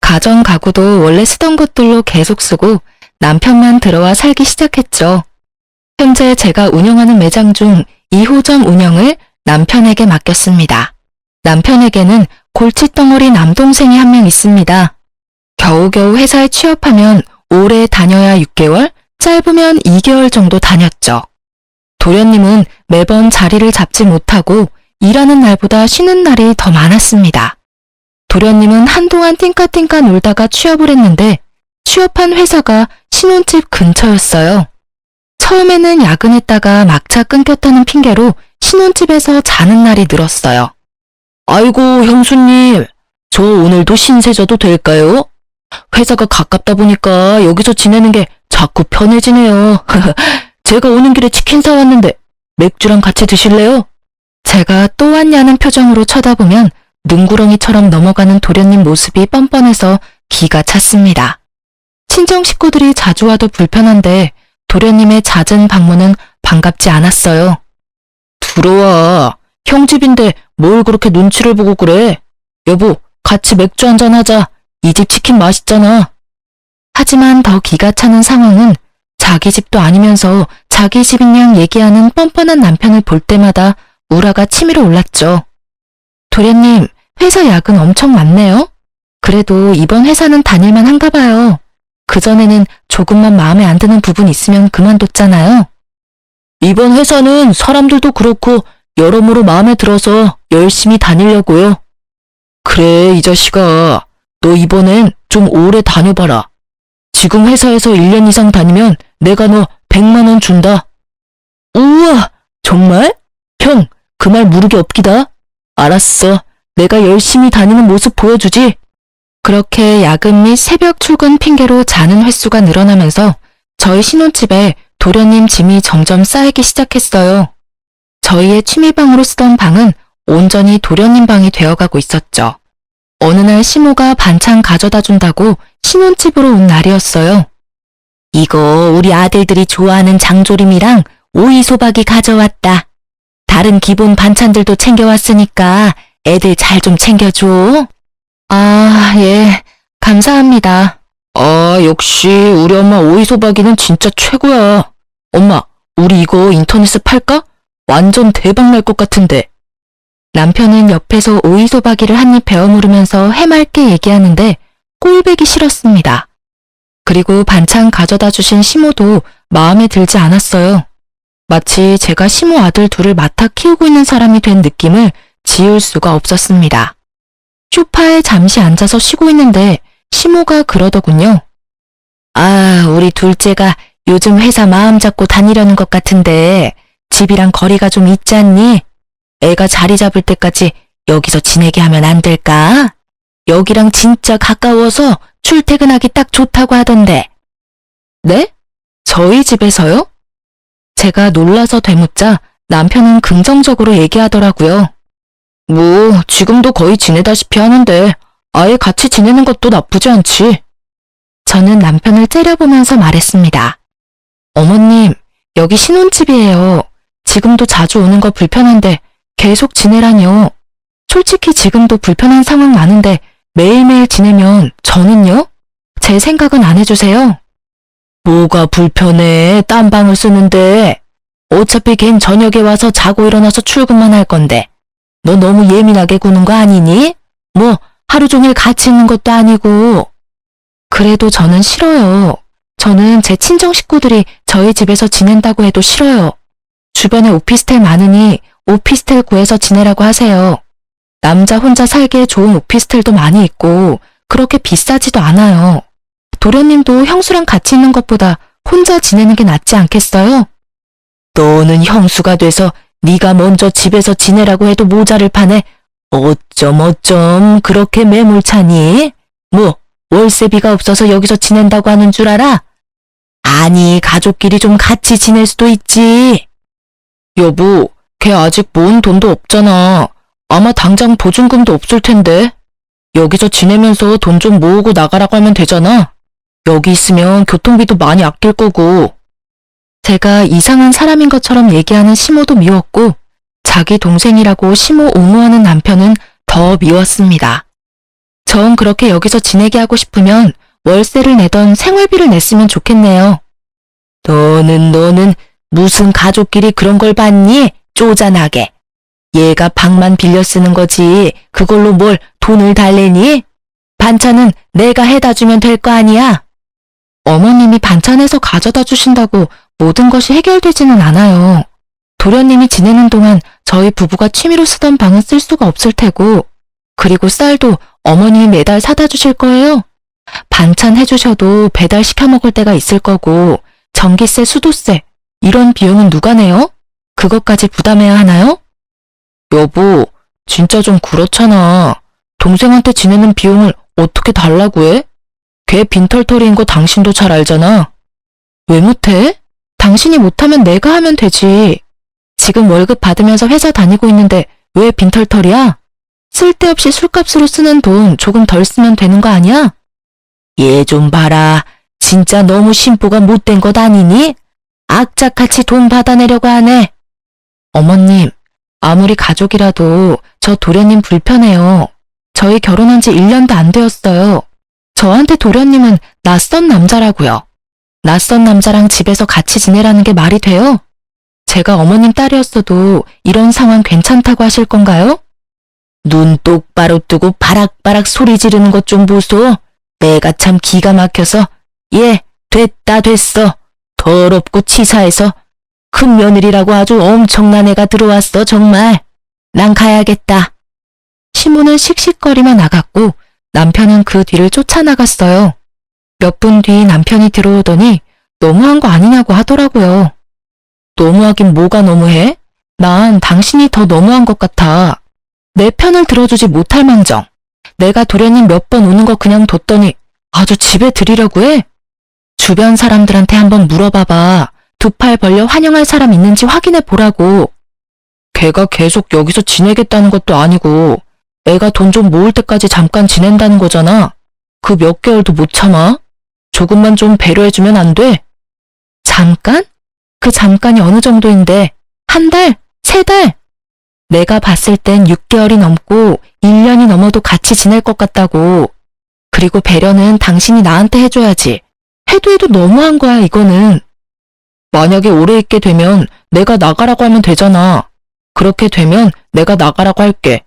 가전 가구도 원래 쓰던 것들로 계속 쓰고 남편만 들어와 살기 시작했죠. 현재 제가 운영하는 매장 중 2호점 운영을 남편에게 맡겼습니다. 남편에게는 골칫덩어리 남동생이 한 명 있습니다. 겨우겨우 회사에 취업하면 오래 다녀야 6개월, 짧으면 2개월 정도 다녔죠. 도련님은 매번 자리를 잡지 못하고 일하는 날보다 쉬는 날이 더 많았습니다. 도련님은 한동안 띵까띵까 놀다가 취업을 했는데 취업한 회사가 신혼집 근처였어요. 처음에는 야근했다가 막차 끊겼다는 핑계로 신혼집에서 자는 날이 늘었어요. 아이고 형수님, 저 오늘도 신세져도 될까요? 회사가 가깝다 보니까 여기서 지내는 게 자꾸 편해지네요. 제가 오는 길에 치킨 사왔는데 맥주랑 같이 드실래요? 제가 또 왔냐는 표정으로 쳐다보면 능구렁이처럼 넘어가는 도련님 모습이 뻔뻔해서 기가 찼습니다. 친정 식구들이 자주 와도 불편한데 도련님의 잦은 방문은 반갑지 않았어요. 들어와. 형 집인데 뭘 그렇게 눈치를 보고 그래? 여보, 같이 맥주 한잔 하자. 이 집 치킨 맛있잖아. 하지만 더 기가 차는 상황은 자기 집도 아니면서 자기 집인 양 얘기하는 뻔뻔한 남편을 볼 때마다 우라가 치밀어 올랐죠. 도련님, 회사 야근 엄청 많네요. 그래도 이번 회사는 다닐만 한가 봐요. 그전에는 조금만 마음에 안 드는 부분 있으면 그만뒀잖아요. 이번 회사는 사람들도 그렇고 여러모로 마음에 들어서 열심히 다니려고요. 그래, 이 자식아. 너 이번엔 좀 오래 다녀봐라. 지금 회사에서 1년 이상 다니면 내가 너 100만 원 준다. 우와, 정말? 형, 그 말 무르게 없기다. 알았어. 내가 열심히 다니는 모습 보여주지. 그렇게 야근 및 새벽 출근 핑계로 자는 횟수가 늘어나면서 저희 신혼집에 도련님 짐이 점점 쌓이기 시작했어요. 저희의 취미방으로 쓰던 방은 온전히 도련님 방이 되어가고 있었죠. 어느 날 시모가 반찬 가져다 준다고 신혼집으로 온 날이었어요. 이거 우리 아들들이 좋아하는 장조림이랑 오이소박이 가져왔다. 다른 기본 반찬들도 챙겨왔으니까 애들 잘 좀 챙겨줘. 아, 예, 감사합니다. 아, 역시 우리 엄마 오이소박이는 진짜 최고야. 엄마, 우리 이거 인터넷에 팔까? 완전 대박 날 것 같은데. 남편은 옆에서 오이소박이를 한 입 베어 물으면서 해맑게 얘기하는데 꼴배기 싫었습니다. 그리고 반찬 가져다 주신 시모도 마음에 들지 않았어요. 마치 제가 시모 아들 둘을 맡아 키우고 있는 사람이 된 느낌을 지울 수가 없었습니다. 소파에 잠시 앉아서 쉬고 있는데 시모가 그러더군요. 아, 우리 둘째가 요즘 회사 마음 잡고 다니려는 것 같은데 집이랑 거리가 좀 있지 않니? 애가 자리 잡을 때까지 여기서 지내게 하면 안 될까? 여기랑 진짜 가까워서 출퇴근하기 딱 좋다고 하던데. 네? 저희 집에서요? 제가 놀라서 되묻자 남편은 긍정적으로 얘기하더라고요. 뭐 지금도 거의 지내다시피 하는데 아예 같이 지내는 것도 나쁘지 않지. 저는 남편을 째려보면서 말했습니다. 어머님, 여기 신혼집이에요. 지금도 자주 오는 거 불편한데 계속 지내라뇨. 솔직히 지금도 불편한 상황 많은데 매일매일 지내면 저는요? 제 생각은 안 해주세요. 뭐가 불편해? 딴 방을 쓰는데. 어차피 걘 저녁에 와서 자고 일어나서 출근만 할 건데. 너 너무 예민하게 구는 거 아니니? 뭐 하루 종일 같이 있는 것도 아니고. 그래도 저는 싫어요. 저는 제 친정 식구들이 저희 집에서 지낸다고 해도 싫어요. 주변에 오피스텔 많으니 오피스텔 구해서 지내라고 하세요. 남자 혼자 살기에 좋은 오피스텔도 많이 있고 그렇게 비싸지도 않아요. 도련님도 형수랑 같이 있는 것보다 혼자 지내는 게 낫지 않겠어요? 너는 형수가 돼서 네가 먼저 집에서 지내라고 해도 모자를 파네. 어쩜 그렇게 매몰차니? 뭐 월세비가 없어서 여기서 지낸다고 하는 줄 알아? 아니, 가족끼리 좀 같이 지낼 수도 있지. 여보, 걔 아직 모은 돈도 없잖아. 아마 당장 보증금도 없을 텐데. 여기서 지내면서 돈 좀 모으고 나가라고 하면 되잖아. 여기 있으면 교통비도 많이 아낄 거고. 제가 이상한 사람인 것처럼 얘기하는 시모도 미웠고 자기 동생이라고 시모 옹호하는 남편은 더 미웠습니다. 전 그렇게 여기서 지내게 하고 싶으면 월세를 내던 생활비를 냈으면 좋겠네요. 너는 무슨 가족끼리 그런 걸 봤니? 쪼잔하게. 얘가 방만 빌려 쓰는 거지 그걸로 뭘 돈을 달래니? 반찬은 내가 해다 주면 될 거 아니야? 어머님이 반찬해서 가져다 주신다고 모든 것이 해결되지는 않아요. 도련님이 지내는 동안 저희 부부가 취미로 쓰던 방은 쓸 수가 없을 테고 그리고 쌀도 어머님이 매달 사다 주실 거예요. 반찬 해주셔도 배달 시켜 먹을 때가 있을 거고 전기세, 수도세 이런 비용은 누가 내요? 그것까지 부담해야 하나요? 여보, 진짜 좀 그렇잖아. 동생한테 지내는 비용을 어떻게 달라고 해? 걔 빈털터리인 거 당신도 잘 알잖아. 왜 못해? 당신이 못하면 내가 하면 되지. 지금 월급 받으면서 회사 다니고 있는데 왜 빈털터리야? 쓸데없이 술값으로 쓰는 돈 조금 덜 쓰면 되는 거 아니야? 얘 좀 봐라. 진짜 너무 심보가 못된 것 아니니? 악착같이 돈 받아내려고 하네. 어머님, 아무리 가족이라도 저 도련님 불편해요. 저희 결혼한 지 1년도 안 되었어요. 저한테 도련님은 낯선 남자라고요. 낯선 남자랑 집에서 같이 지내라는 게 말이 돼요? 제가 어머님 딸이었어도 이런 상황 괜찮다고 하실 건가요? 눈 똑바로 뜨고 바락바락 소리 지르는 것 좀 보소. 내가 참 기가 막혀서. 예, 됐어. 더럽고 치사해서. 큰 며느리라고 아주 엄청난 애가 들어왔어 정말. 난 가야겠다. 시모는 씩씩거리며 나갔고 남편은 그 뒤를 쫓아나갔어요. 몇 분 뒤 남편이 들어오더니 너무한 거 아니냐고 하더라고요. 너무하긴 뭐가 너무해? 난 당신이 더 너무한 것 같아. 내 편을 들어주지 못할 망정. 내가 도련님 몇 번 오는 거 그냥 뒀더니 아주 집에 들이려고 해? 주변 사람들한테 한번 물어봐봐. 두 팔 벌려 환영할 사람 있는지 확인해 보라고. 걔가 계속 여기서 지내겠다는 것도 아니고 애가 돈 좀 모을 때까지 잠깐 지낸다는 거잖아. 그 몇 개월도 못 참아? 조금만 좀 배려해주면 안 돼? 잠깐? 그 잠깐이 어느 정도인데? 한 달? 3달? 내가 봤을 땐 6개월이 넘고 1년이 넘어도 같이 지낼 것 같다고. 그리고 배려는 당신이 나한테 해줘야지. 해도 너무한 거야 이거는. 만약에 오래 있게 되면 내가 나가라고 하면 되잖아. 그렇게 되면 내가 나가라고 할게.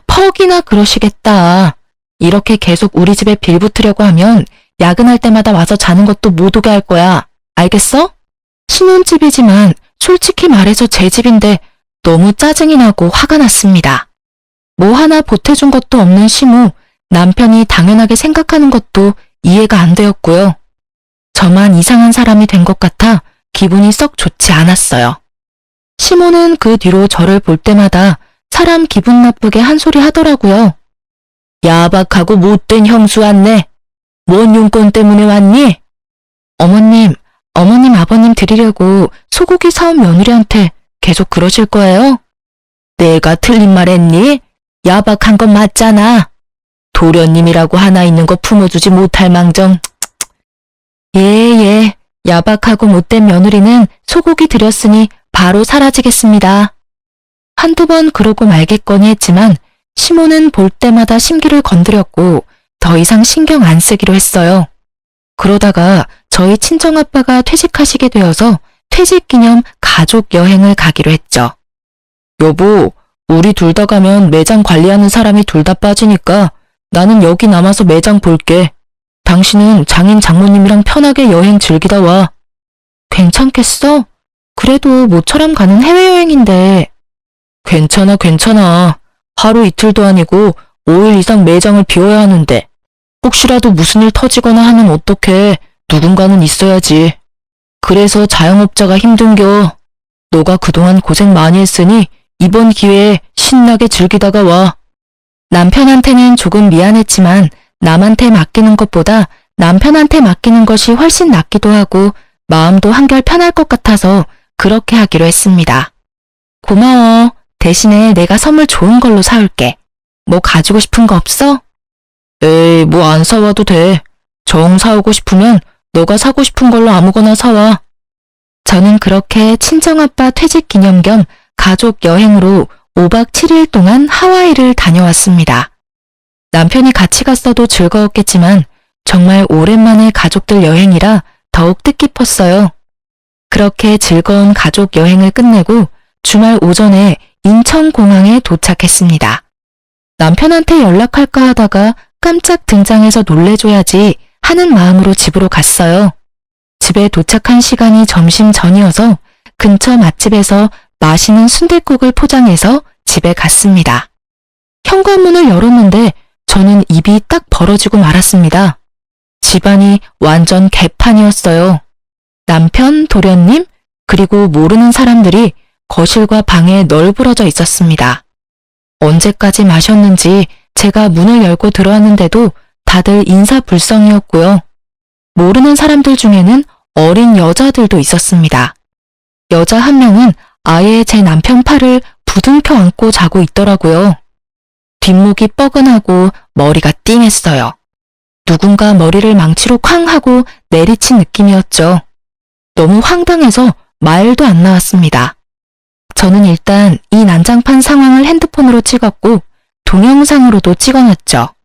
퍽이나 그러시겠다. 이렇게 계속 우리 집에 빌붙으려고 하면 야근할 때마다 와서 자는 것도 못 오게 할 거야. 알겠어? 신혼집이지만 솔직히 말해서 제 집인데 너무 짜증이 나고 화가 났습니다. 뭐 하나 보태준 것도 없는 시무, 남편이 당연하게 생각하는 것도 이해가 안 되었고요. 저만 이상한 사람이 된 것 같아 기분이 썩 좋지 않았어요. 시모는 그 뒤로 저를 볼 때마다 사람 기분 나쁘게 한 소리 하더라고요. 야박하고 못된 형수 왔네. 뭔 용건 때문에 왔니? 어머님 아버님 드리려고 소고기 사온 며느리한테 계속 그러실 거예요? 내가 틀린 말 했니? 야박한 건 맞잖아. 도련님이라고 하나 있는 거 품어주지 못할 망정. 예, 야박하고 못된 며느리는 소고기 드렸으니 바로 사라지겠습니다. 한두 번 그러고 말겠거니 했지만 시모는 볼 때마다 심기를 건드렸고 더 이상 신경 안 쓰기로 했어요. 그러다가 저희 친정아빠가 퇴직하시게 되어서 퇴직 기념 가족 여행을 가기로 했죠. 여보, 우리 둘 다 가면 매장 관리하는 사람이 둘 다 빠지니까 나는 여기 남아서 매장 볼게. 당신은 장인 장모님이랑 편하게 여행 즐기다 와. 괜찮겠어? 그래도 모처럼 가는 해외여행인데. 괜찮아. 하루 이틀도 아니고 5일 이상 매장을 비워야 하는데 혹시라도 무슨 일 터지거나 하면 어떡해. 누군가는 있어야지. 그래서 자영업자가 힘든겨. 너가 그동안 고생 많이 했으니 이번 기회에 신나게 즐기다가 와. 남편한테는 조금 미안했지만 남한테 맡기는 것보다 남편한테 맡기는 것이 훨씬 낫기도 하고 마음도 한결 편할 것 같아서 그렇게 하기로 했습니다. 고마워. 대신에 내가 선물 좋은 걸로 사올게. 뭐 가지고 싶은 거 없어? 에이, 뭐 안 사와도 돼. 정 사오고 싶으면 너가 사고 싶은 걸로 아무거나 사와. 저는 그렇게 친정아빠 퇴직 기념 겸 가족 여행으로 5박 7일 동안 하와이를 다녀왔습니다. 남편이 같이 갔어도 즐거웠겠지만 정말 오랜만에 가족들 여행이라 더욱 뜻깊었어요. 그렇게 즐거운 가족 여행을 끝내고 주말 오전에 인천공항에 도착했습니다. 남편한테 연락할까 하다가 깜짝 등장해서 놀래줘야지 하는 마음으로 집으로 갔어요. 집에 도착한 시간이 점심 전이어서 근처 맛집에서 맛있는 순댓국을 포장해서 집에 갔습니다. 현관문을 열었는데 저는 입이 딱 벌어지고 말았습니다. 집안이 완전 개판이었어요. 남편, 도련님, 그리고 모르는 사람들이 거실과 방에 널브러져 있었습니다. 언제까지 마셨는지 제가 문을 열고 들어왔는데도 다들 인사불성이었고요. 모르는 사람들 중에는 어린 여자들도 있었습니다. 여자 한 명은 아예 제 남편 팔을 부둥켜 안고 자고 있더라고요. 뒷목이 뻐근하고 머리가 띵했어요. 누군가 머리를 망치로 쾅 하고 내리친 느낌이었죠. 너무 황당해서 말도 안 나왔습니다. 저는 일단 이 난장판 상황을 핸드폰으로 찍었고 동영상으로도 찍어놨죠.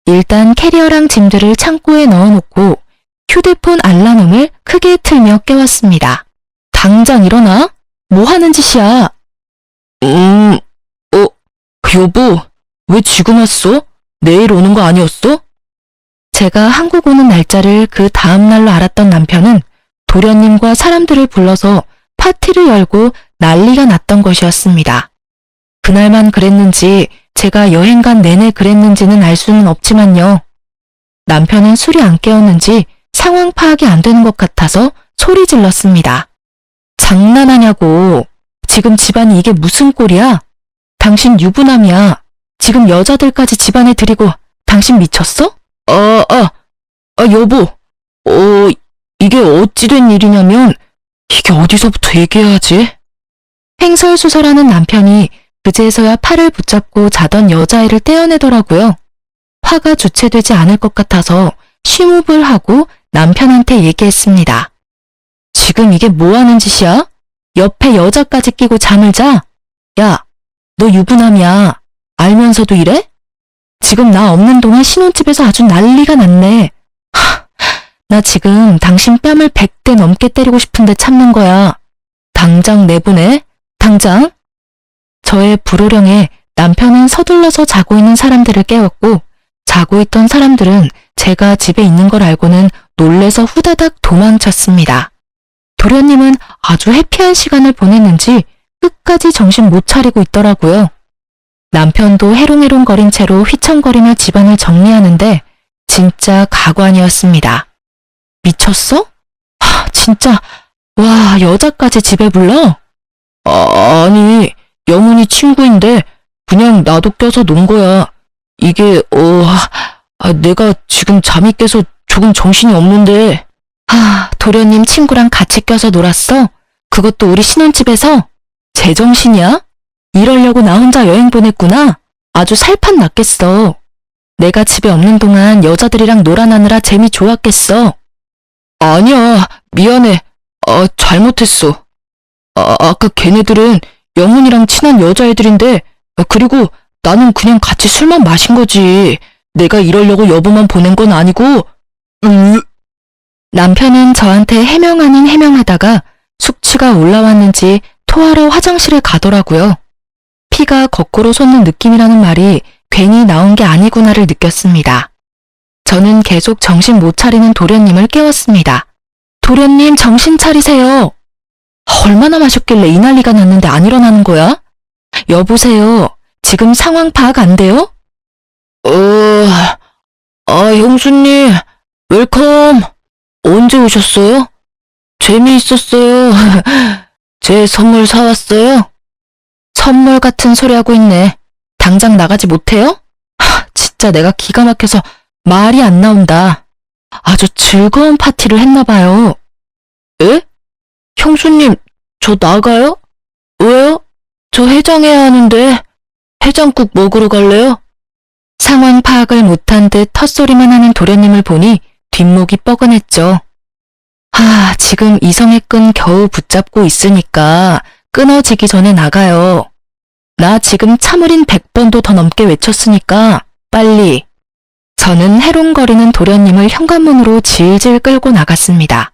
일단 캐리어랑 짐들을 창고에 넣어놓고 휴대폰 알람음을 크게 틀며 깨웠습니다. 당장 일어나? 뭐 하는 짓이야? 여보, 왜 지금 왔어? 내일 오는 거 아니었어? 제가 한국 오는 날짜를 그 다음 날로 알았던 남편은 도련님과 사람들을 불러서 파티를 열고 난리가 났던 것이었습니다. 그날만 그랬는지 제가 여행 간 내내 그랬는지는 알 수는 없지만요. 남편은 술이 안 깨었는지 상황 파악이 안 되는 것 같아서 소리 질렀습니다. 장난하냐고. 지금 집안이 이게 무슨 꼴이야? 당신 유부남이야. 지금 여자들까지 집안에 들이고 당신 미쳤어? 여보. 이게 어찌 된 일이냐면 이게 어디서부터 얘기해야지? 횡설수설하는 남편이 그제서야 팔을 붙잡고 자던 여자애를 떼어내더라고요. 화가 주체되지 않을 것 같아서 심호흡을 하고 남편한테 얘기했습니다. 지금 이게 뭐 하는 짓이야? 옆에 여자까지 끼고 잠을 자? 야, 너 유부남이야. 알면서도 이래? 지금 나 없는 동안 신혼집에서 아주 난리가 났네. 나 지금 당신 뺨을 100대 넘게 때리고 싶은데 참는 거야. 당장 내보내. 당장. 저의 불호령에 남편은 서둘러서 자고 있는 사람들을 깨웠고 자고 있던 사람들은 제가 집에 있는 걸 알고는 놀래서 후다닥 도망쳤습니다. 도련님은 아주 해피한 시간을 보냈는지 끝까지 정신 못 차리고 있더라고요. 남편도 해롱해롱거린 채로 휘청거리며 집안을 정리하는데 진짜 가관이었습니다. 미쳤어? 진짜. 와, 여자까지 집에 불러? 아니, 영훈이 친구인데 그냥 나도 껴서 논 거야. 이게 내가 지금 잠이 깨서 조금 정신이 없는데. 도련님 친구랑 같이 껴서 놀았어? 그것도 우리 신혼집에서? 제정신이야? 이러려고 나 혼자 여행 보냈구나? 아주 살판 났겠어. 내가 집에 없는 동안 여자들이랑 놀아나느라 재미 좋았겠어. 아니야, 미안해. 잘못했어. 아까 걔네들은 영훈이랑 친한 여자애들인데, 그리고 나는 그냥 같이 술만 마신 거지. 내가 이러려고 여보만 보낸 건 아니고. 남편은 저한테 해명 아닌 해명하다가 숙취가 올라왔는지 토하러 화장실에 가더라고요. 피가 거꾸로 솟는 느낌이라는 말이 괜히 나온 게 아니구나를 느꼈습니다. 저는 계속 정신 못 차리는 도련님을 깨웠습니다. 도련님 정신 차리세요. 얼마나 마셨길래 이 난리가 났는데 안 일어나는 거야? 여보세요. 지금 상황 파악 안 돼요? 형수님, 웰컴. 언제 오셨어요? 재미있었어요. 제 선물 사왔어요? 선물 같은 소리 하고 있네. 당장 나가지 못해요? 진짜 내가 기가 막혀서 말이 안 나온다. 아주 즐거운 파티를 했나 봐요. 에? 형수님, 저 나가요? 왜요? 저 해장해야 하는데. 해장국 먹으러 갈래요? 상황 파악을 못한 듯 헛소리만 하는 도련님을 보니 뒷목이 뻐근했죠. 지금 이성의 끈 겨우 붙잡고 있으니까 끊어지기 전에 나가요. 나 지금 참으린 100번도 더 넘게 외쳤으니까 빨리. 저는 해롱거리는 도련님을 현관문으로 질질 끌고 나갔습니다.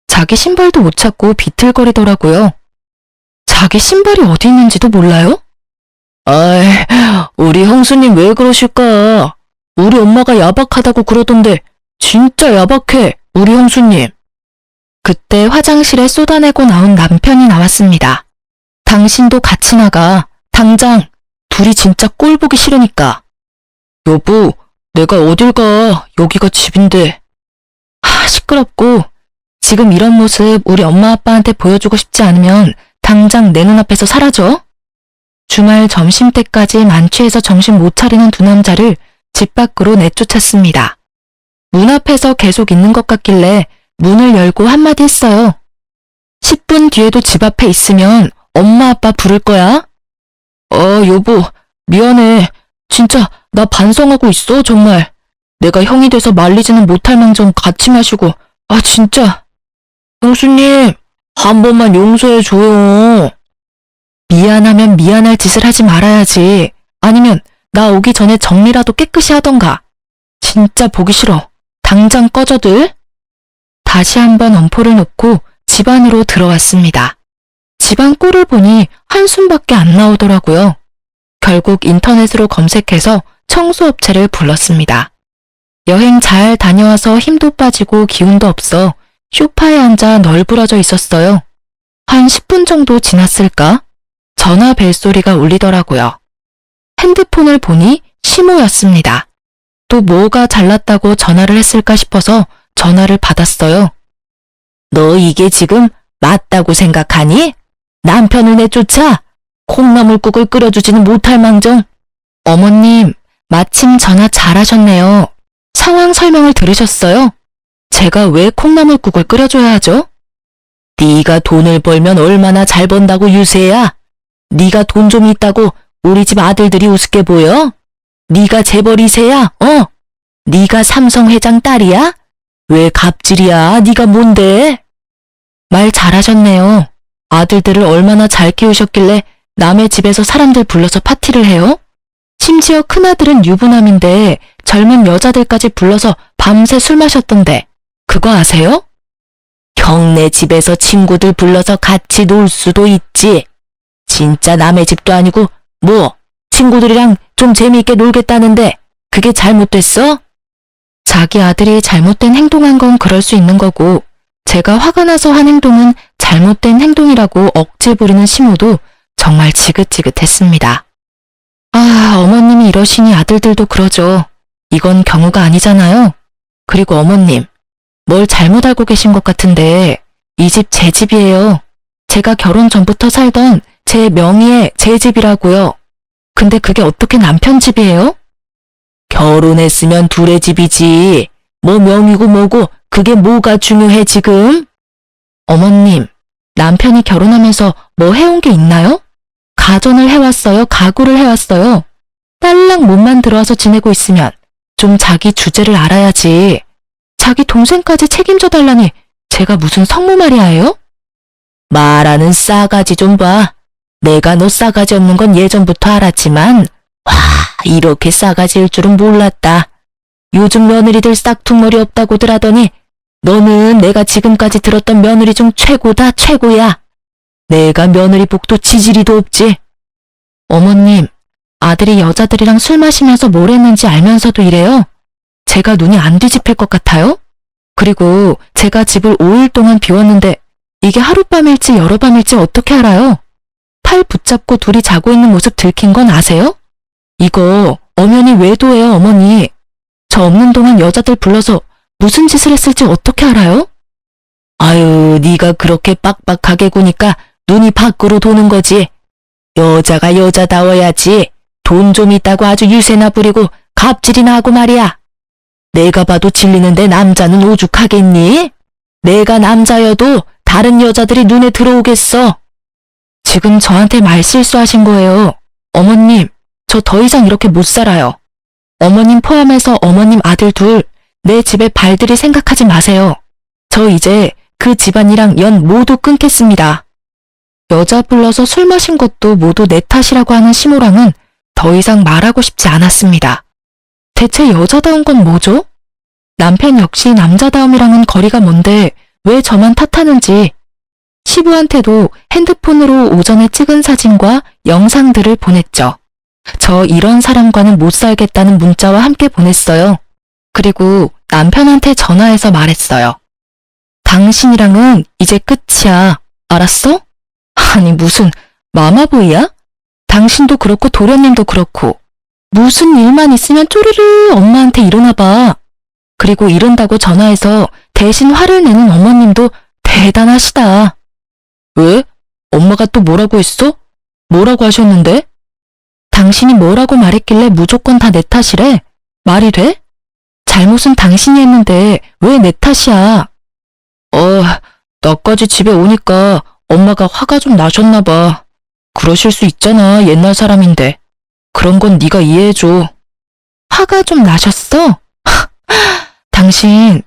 자기 신발도 못 찾고 비틀거리더라고요. 자기 신발이 어디 있는지도 몰라요? 우리 형수님 왜 그러실까? 우리 엄마가 야박하다고 그러던데 진짜 야박해, 우리 형수님. 그때 화장실에 쏟아내고 나온 남편이 나왔습니다. 당신도 같이 나가. 당장. 둘이 진짜 꼴 보기 싫으니까. 여보, 내가 어딜 가. 여기가 집인데. 시끄럽고. 지금 이런 모습 우리 엄마 아빠한테 보여주고 싶지 않으면 당장 내 눈앞에서 사라져. 주말 점심때까지 만취해서 정신 못 차리는 두 남자를 집 밖으로 내쫓았습니다. 문 앞에서 계속 있는 것 같길래 문을 열고 한마디 했어요. 10분 뒤에도 집 앞에 있으면 엄마 아빠 부를 거야? 여보, 미안해. 진짜 나 반성하고 있어, 정말. 내가 형이 돼서 말리지는 못할 망정 같이 마시고. 아, 진짜. 형수님, 한 번만 용서해줘요. 미안하면 미안할 짓을 하지 말아야지. 아니면 나 오기 전에 정리라도 깨끗이 하던가. 진짜 보기 싫어. 당장 꺼져들. 다시 한번 엄포를 놓고 집 안으로 들어왔습니다. 집안 꼴을 보니 한숨밖에 안 나오더라고요. 결국 인터넷으로 검색해서 청소업체를 불렀습니다. 여행 잘 다녀와서 힘도 빠지고 기운도 없어 소파에 앉아 널브러져 있었어요. 한 10분 정도 지났을까? 전화 벨소리가 울리더라고요. 핸드폰을 보니 시모였습니다. 또 뭐가 잘났다고 전화를 했을까 싶어서 전화를 받았어요. 너 이게 지금 맞다고 생각하니? 남편을 내쫓아 콩나물국을 끓여주지는 못할 망정. 어머님, 마침 전화 잘하셨네요. 상황 설명을 들으셨어요? 제가 왜 콩나물국을 끓여줘야 하죠? 네가 돈을 벌면 얼마나 잘 번다고 유세야? 네가 돈 좀 있다고 우리 집 아들들이 우습게 보여? 네가 재벌 2세야? 네가 삼성 회장 딸이야? 왜 갑질이야? 네가 뭔데? 말 잘하셨네요. 아들들을 얼마나 잘 키우셨길래 남의 집에서 사람들 불러서 파티를 해요? 심지어 큰아들은 유부남인데 젊은 여자들까지 불러서 밤새 술 마셨던데 그거 아세요? 형네 집에서 친구들 불러서 같이 놀 수도 있지. 진짜 남의 집도 아니고 뭐 친구들이랑 좀 재미있게 놀겠다는데 그게 잘못됐어? 자기 아들이 잘못된 행동한 건 그럴 수 있는 거고 제가 화가 나서 한 행동은 잘못된 행동이라고 억지 부리는 시모도 정말 지긋지긋했습니다. 아, 어머님이 이러시니 아들들도 그러죠. 이건 경우가 아니잖아요. 그리고 어머님, 뭘 잘못 알고 계신 것 같은데 이 집 제 집이에요. 제가 결혼 전부터 살던 제 명의의 제 집이라고요. 근데 그게 어떻게 남편 집이에요? 결혼했으면 둘의 집이지. 뭐 명의고 뭐고 그게 뭐가 중요해 지금? 어머님, 남편이 결혼하면서 뭐 해온 게 있나요? 가전을 해왔어요? 가구를 해왔어요? 딸랑 몸만 들어와서 지내고 있으면 좀 자기 주제를 알아야지. 자기 동생까지 책임져 달라니 제가 무슨 성모마리아예요? 말하는 싸가지 좀 봐. 내가 너 싸가지 없는 건 예전부터 알았지만 와, 이렇게 싸가지일 줄은 몰랐다. 요즘 며느리들 싹퉁머리 없다고들 하더니 너는 내가 지금까지 들었던 며느리 중 최고다, 최고야. 내가 며느리 복도 지지리도 없지. 어머님, 아들이 여자들이랑 술 마시면서 뭘 했는지 알면서도 이래요? 제가 눈이 안 뒤집힐 것 같아요? 그리고 제가 집을 5일 동안 비웠는데 이게 하룻밤일지 여러 밤일지 어떻게 알아요? 팔 붙잡고 둘이 자고 있는 모습 들킨 건 아세요? 이거 엄연히 외도예요, 어머니. 저 없는 동안 여자들 불러서 무슨 짓을 했을지 어떻게 알아요? 아유, 네가 그렇게 빡빡하게 구니까 눈이 밖으로 도는 거지. 여자가 여자다워야지. 돈 좀 있다고 아주 유세나 부리고 갑질이나 하고 말이야. 내가 봐도 질리는데 남자는 오죽하겠니? 내가 남자여도 다른 여자들이 눈에 들어오겠어. 지금 저한테 말실수하신 거예요. 어머님, 저 더 이상 이렇게 못 살아요. 어머님 포함해서 어머님 아들 둘, 내 집에 발들이 생각하지 마세요. 저 이제 그 집안이랑 연 모두 끊겠습니다. 여자 불러서 술 마신 것도 모두 내 탓이라고 하는 시모랑은 더 이상 말하고 싶지 않았습니다. 대체 여자다운 건 뭐죠? 남편 역시 남자다움이랑은 거리가 먼데 왜 저만 탓하는지. 시부한테도 핸드폰으로 오전에 찍은 사진과 영상들을 보냈죠. 저 이런 사람과는 못 살겠다는 문자와 함께 보냈어요. 그리고 남편한테 전화해서 말했어요. 당신이랑은 이제 끝이야. 알았어? 아니 무슨 마마보이야? 당신도 그렇고 도련님도 그렇고 무슨 일만 있으면 쪼르르 엄마한테 이러나 봐. 그리고 이런다고 전화해서 대신 화를 내는 어머님도 대단하시다. 왜? 엄마가 또 뭐라고 했어? 뭐라고 하셨는데? 당신이 뭐라고 말했길래 무조건 다 내 탓이래? 말이 돼? 잘못은 당신이 했는데 왜 내 탓이야? 나까지 집에 오니까 엄마가 화가 좀 나셨나 봐. 그러실 수 있잖아, 옛날 사람인데. 그런 건 네가 이해해줘. 화가 좀 나셨어? 당신,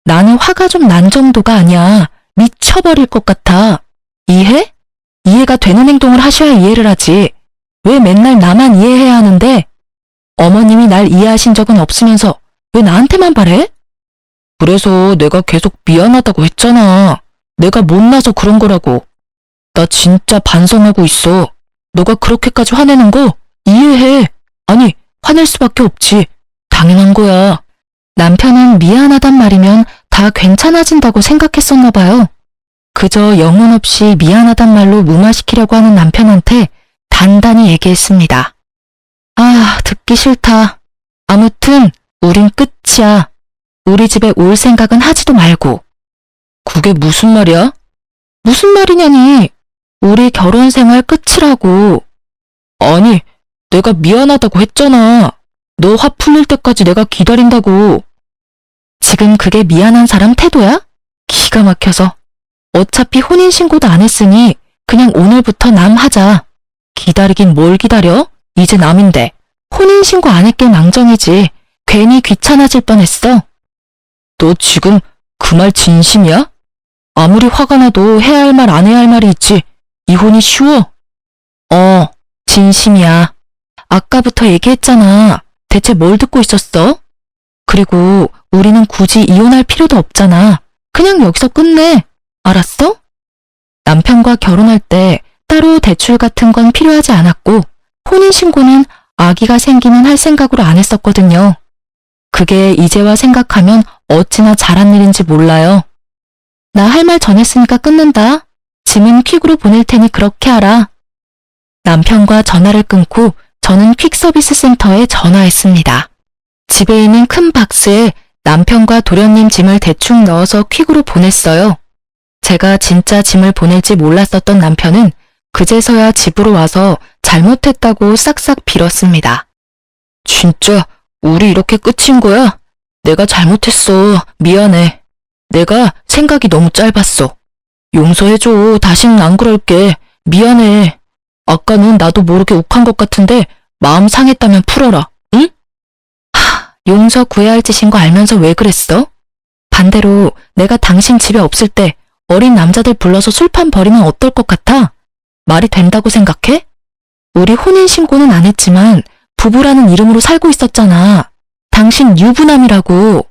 나는 화가 좀 난 정도가 아니야. 미쳐버릴 것 같아. 이해? 이해가 되는 행동을 하셔야 이해를 하지. 왜 맨날 나만 이해해야 하는데? 어머님이 날 이해하신 적은 없으면서 왜 나한테만 바래? 그래서 내가 계속 미안하다고 했잖아. 내가 못나서 그런 거라고. 나 진짜 반성하고 있어. 너가 그렇게까지 화내는 거 이해해. 아니, 화낼 수밖에 없지. 당연한 거야. 남편은 미안하단 말이면 다 괜찮아진다고 생각했었나 봐요. 그저 영혼 없이 미안하단 말로 무마시키려고 하는 남편한테 단단히 얘기했습니다. 아, 듣기 싫다. 아무튼 우린 끝이야. 우리 집에 올 생각은 하지도 말고. 그게 무슨 말이야? 무슨 말이냐니. 우리 결혼 생활 끝이라고. 아니, 내가 미안하다고 했잖아. 너 화 풀릴 때까지 내가 기다린다고. 지금 그게 미안한 사람 태도야? 기가 막혀서. 어차피 혼인신고도 안 했으니 그냥 오늘부터 남 하자. 기다리긴 뭘 기다려? 이제 남인데. 혼인신고 안 했길 망정이지. 괜히 귀찮아질 뻔했어. 너 지금 그 말 진심이야? 아무리 화가 나도 해야 할 말 안 해야 할 말이 있지. 이혼이 쉬워? 진심이야. 아까부터 얘기했잖아. 대체 뭘 듣고 있었어? 그리고 우리는 굳이 이혼할 필요도 없잖아. 그냥 여기서 끝내. 알았어? 남편과 결혼할 때 따로 대출 같은 건 필요하지 않았고 혼인신고는 아기가 생기면 할 생각으로 안 했었거든요. 그게 이제와 생각하면 어찌나 잘한 일인지 몰라요. 나 할 말 전했으니까 끊는다. 짐은 퀵으로 보낼 테니 그렇게 하라. 남편과 전화를 끊고 저는 퀵서비스 센터에 전화했습니다. 집에 있는 큰 박스에 남편과 도련님 짐을 대충 넣어서 퀵으로 보냈어요. 제가 진짜 짐을 보낼지 몰랐었던 남편은 그제서야 집으로 와서 잘못했다고 싹싹 빌었습니다. 진짜 우리 이렇게 끝인 거야? 내가 잘못했어. 미안해. 내가 생각이 너무 짧았어. 용서해줘. 다시는 안 그럴게. 미안해. 아까는 나도 모르게 욱한 것 같은데 마음 상했다면 풀어라. 응? 용서 구해야 할 짓인 거 알면서 왜 그랬어? 반대로 내가 당신 집에 없을 때 어린 남자들 불러서 술판 벌이면 어떨 것 같아? 말이 된다고 생각해? 우리 혼인신고는 안 했지만 부부라는 이름으로 살고 있었잖아. 당신 유부남이라고.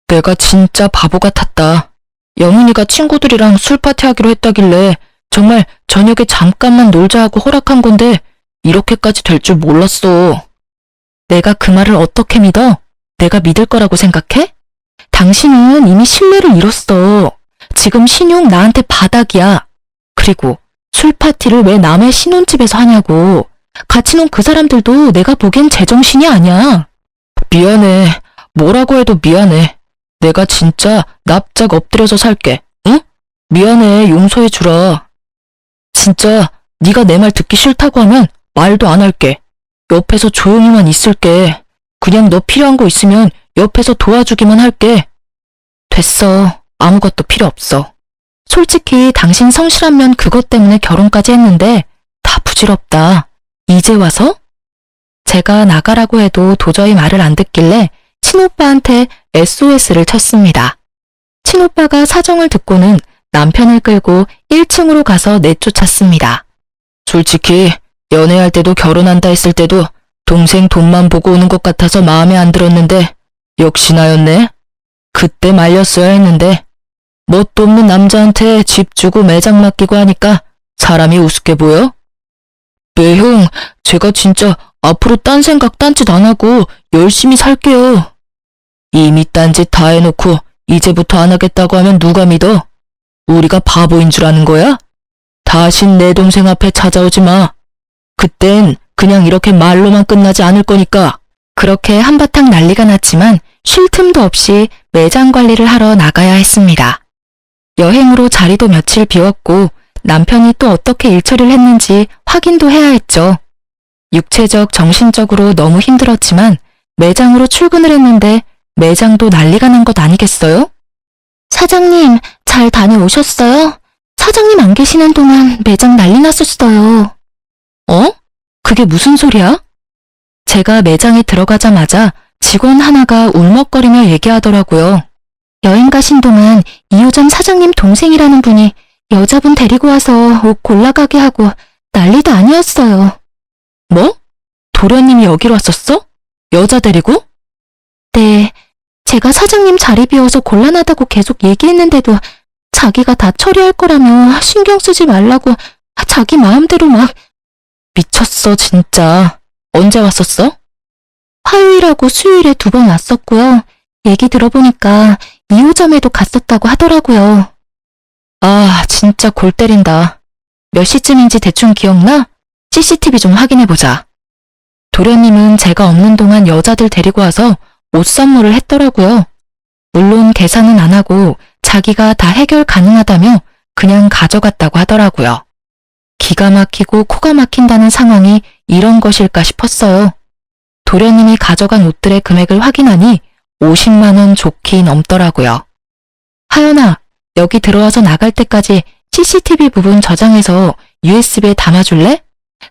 내가 진짜 바보 같았다. 영훈이가 친구들이랑 술파티 하기로 했다길래 정말 저녁에 잠깐만 놀자 하고 허락한 건데 이렇게까지 될 줄 몰랐어. 내가 그 말을 어떻게 믿어? 내가 믿을 거라고 생각해? 당신은 이미 신뢰를 잃었어. 지금 신용 나한테 바닥이야. 그리고 술파티를 왜 남의 신혼집에서 하냐고. 같이 논 그 사람들도 내가 보기엔 제정신이 아니야. 미안해. 뭐라고 해도 미안해. 내가 진짜 납작 엎드려서 살게. 응? 미안해. 용서해주라. 진짜 네가 내 말 듣기 싫다고 하면 말도 안 할게. 옆에서 조용히만 있을게. 그냥 너 필요한 거 있으면 옆에서 도와주기만 할게. 됐어. 아무것도 필요 없어. 솔직히 당신 성실한 그것 때문에 결혼까지 했는데 다 부질없다. 이제 와서? 제가 나가라고 해도 도저히 말을 안 듣길래 친오빠한테 SOS를 쳤습니다. 친오빠가 사정을 듣고는 남편을 끌고 1층으로 가서 내쫓았습니다. 솔직히 연애할 때도 결혼한다 했을 때도 동생 돈만 보고 오는 것 같아서 마음에 안 들었는데 역시 나였네. 그때 말렸어야 했는데 뭣도 없는 남자한테 집 주고 매장 맡기고 하니까 사람이 우습게 보여? 네, 형. 제가 진짜 앞으로 딴 생각 딴짓 안 하고 열심히 살게요. 이미 딴짓 다 해놓고 이제부터 안 하겠다고 하면 누가 믿어? 우리가 바보인 줄 아는 거야? 다신 내 동생 앞에 찾아오지 마. 그땐 그냥 이렇게 말로만 끝나지 않을 거니까. 그렇게 한바탕 난리가 났지만 쉴 틈도 없이 매장 관리를 하러 나가야 했습니다. 여행으로 자리도 며칠 비웠고 남편이 또 어떻게 일처리를 했는지 확인도 해야 했죠. 육체적, 정신적으로 너무 힘들었지만 매장으로 출근을 했는데 매장도 난리가 난 것 아니겠어요? 사장님, 잘 다녀오셨어요? 사장님 안 계시는 동안 매장 난리 났었어요. 어? 그게 무슨 소리야? 제가 매장에 들어가자마자 직원 하나가 울먹거리며 얘기하더라고요. 여행 가신 동안 2호점 사장님 동생이라는 분이 여자분 데리고 와서 옷 골라가게 하고 난리도 아니었어요. 뭐? 도련님이 여기로 왔었어? 여자 데리고? 네, 제가 사장님 자리 비워서 곤란하다고 계속 얘기했는데도 자기가 다 처리할 거라며 신경 쓰지 말라고 자기 마음대로 막. 미쳤어 진짜. 언제 왔었어? 화요일하고 수요일에 2번 왔었고요. 얘기 들어보니까 2호점에도 갔었다고 하더라고요. 아, 진짜 골 때린다. 몇 시쯤인지 대충 기억나? CCTV 좀 확인해보자. 도련님은 제가 없는 동안 여자들 데리고 와서 옷 선물을 했더라고요. 물론 계산은 안 하고 자기가 다 해결 가능하다며 그냥 가져갔다고 하더라고요. 기가 막히고 코가 막힌다는 상황이 이런 것일까 싶었어요. 도련님이 가져간 옷들의 금액을 확인하니 50만 원 좋게 넘더라고요. 하연아, 여기 들어와서 나갈 때까지 CCTV 부분 저장해서 USB에 담아줄래?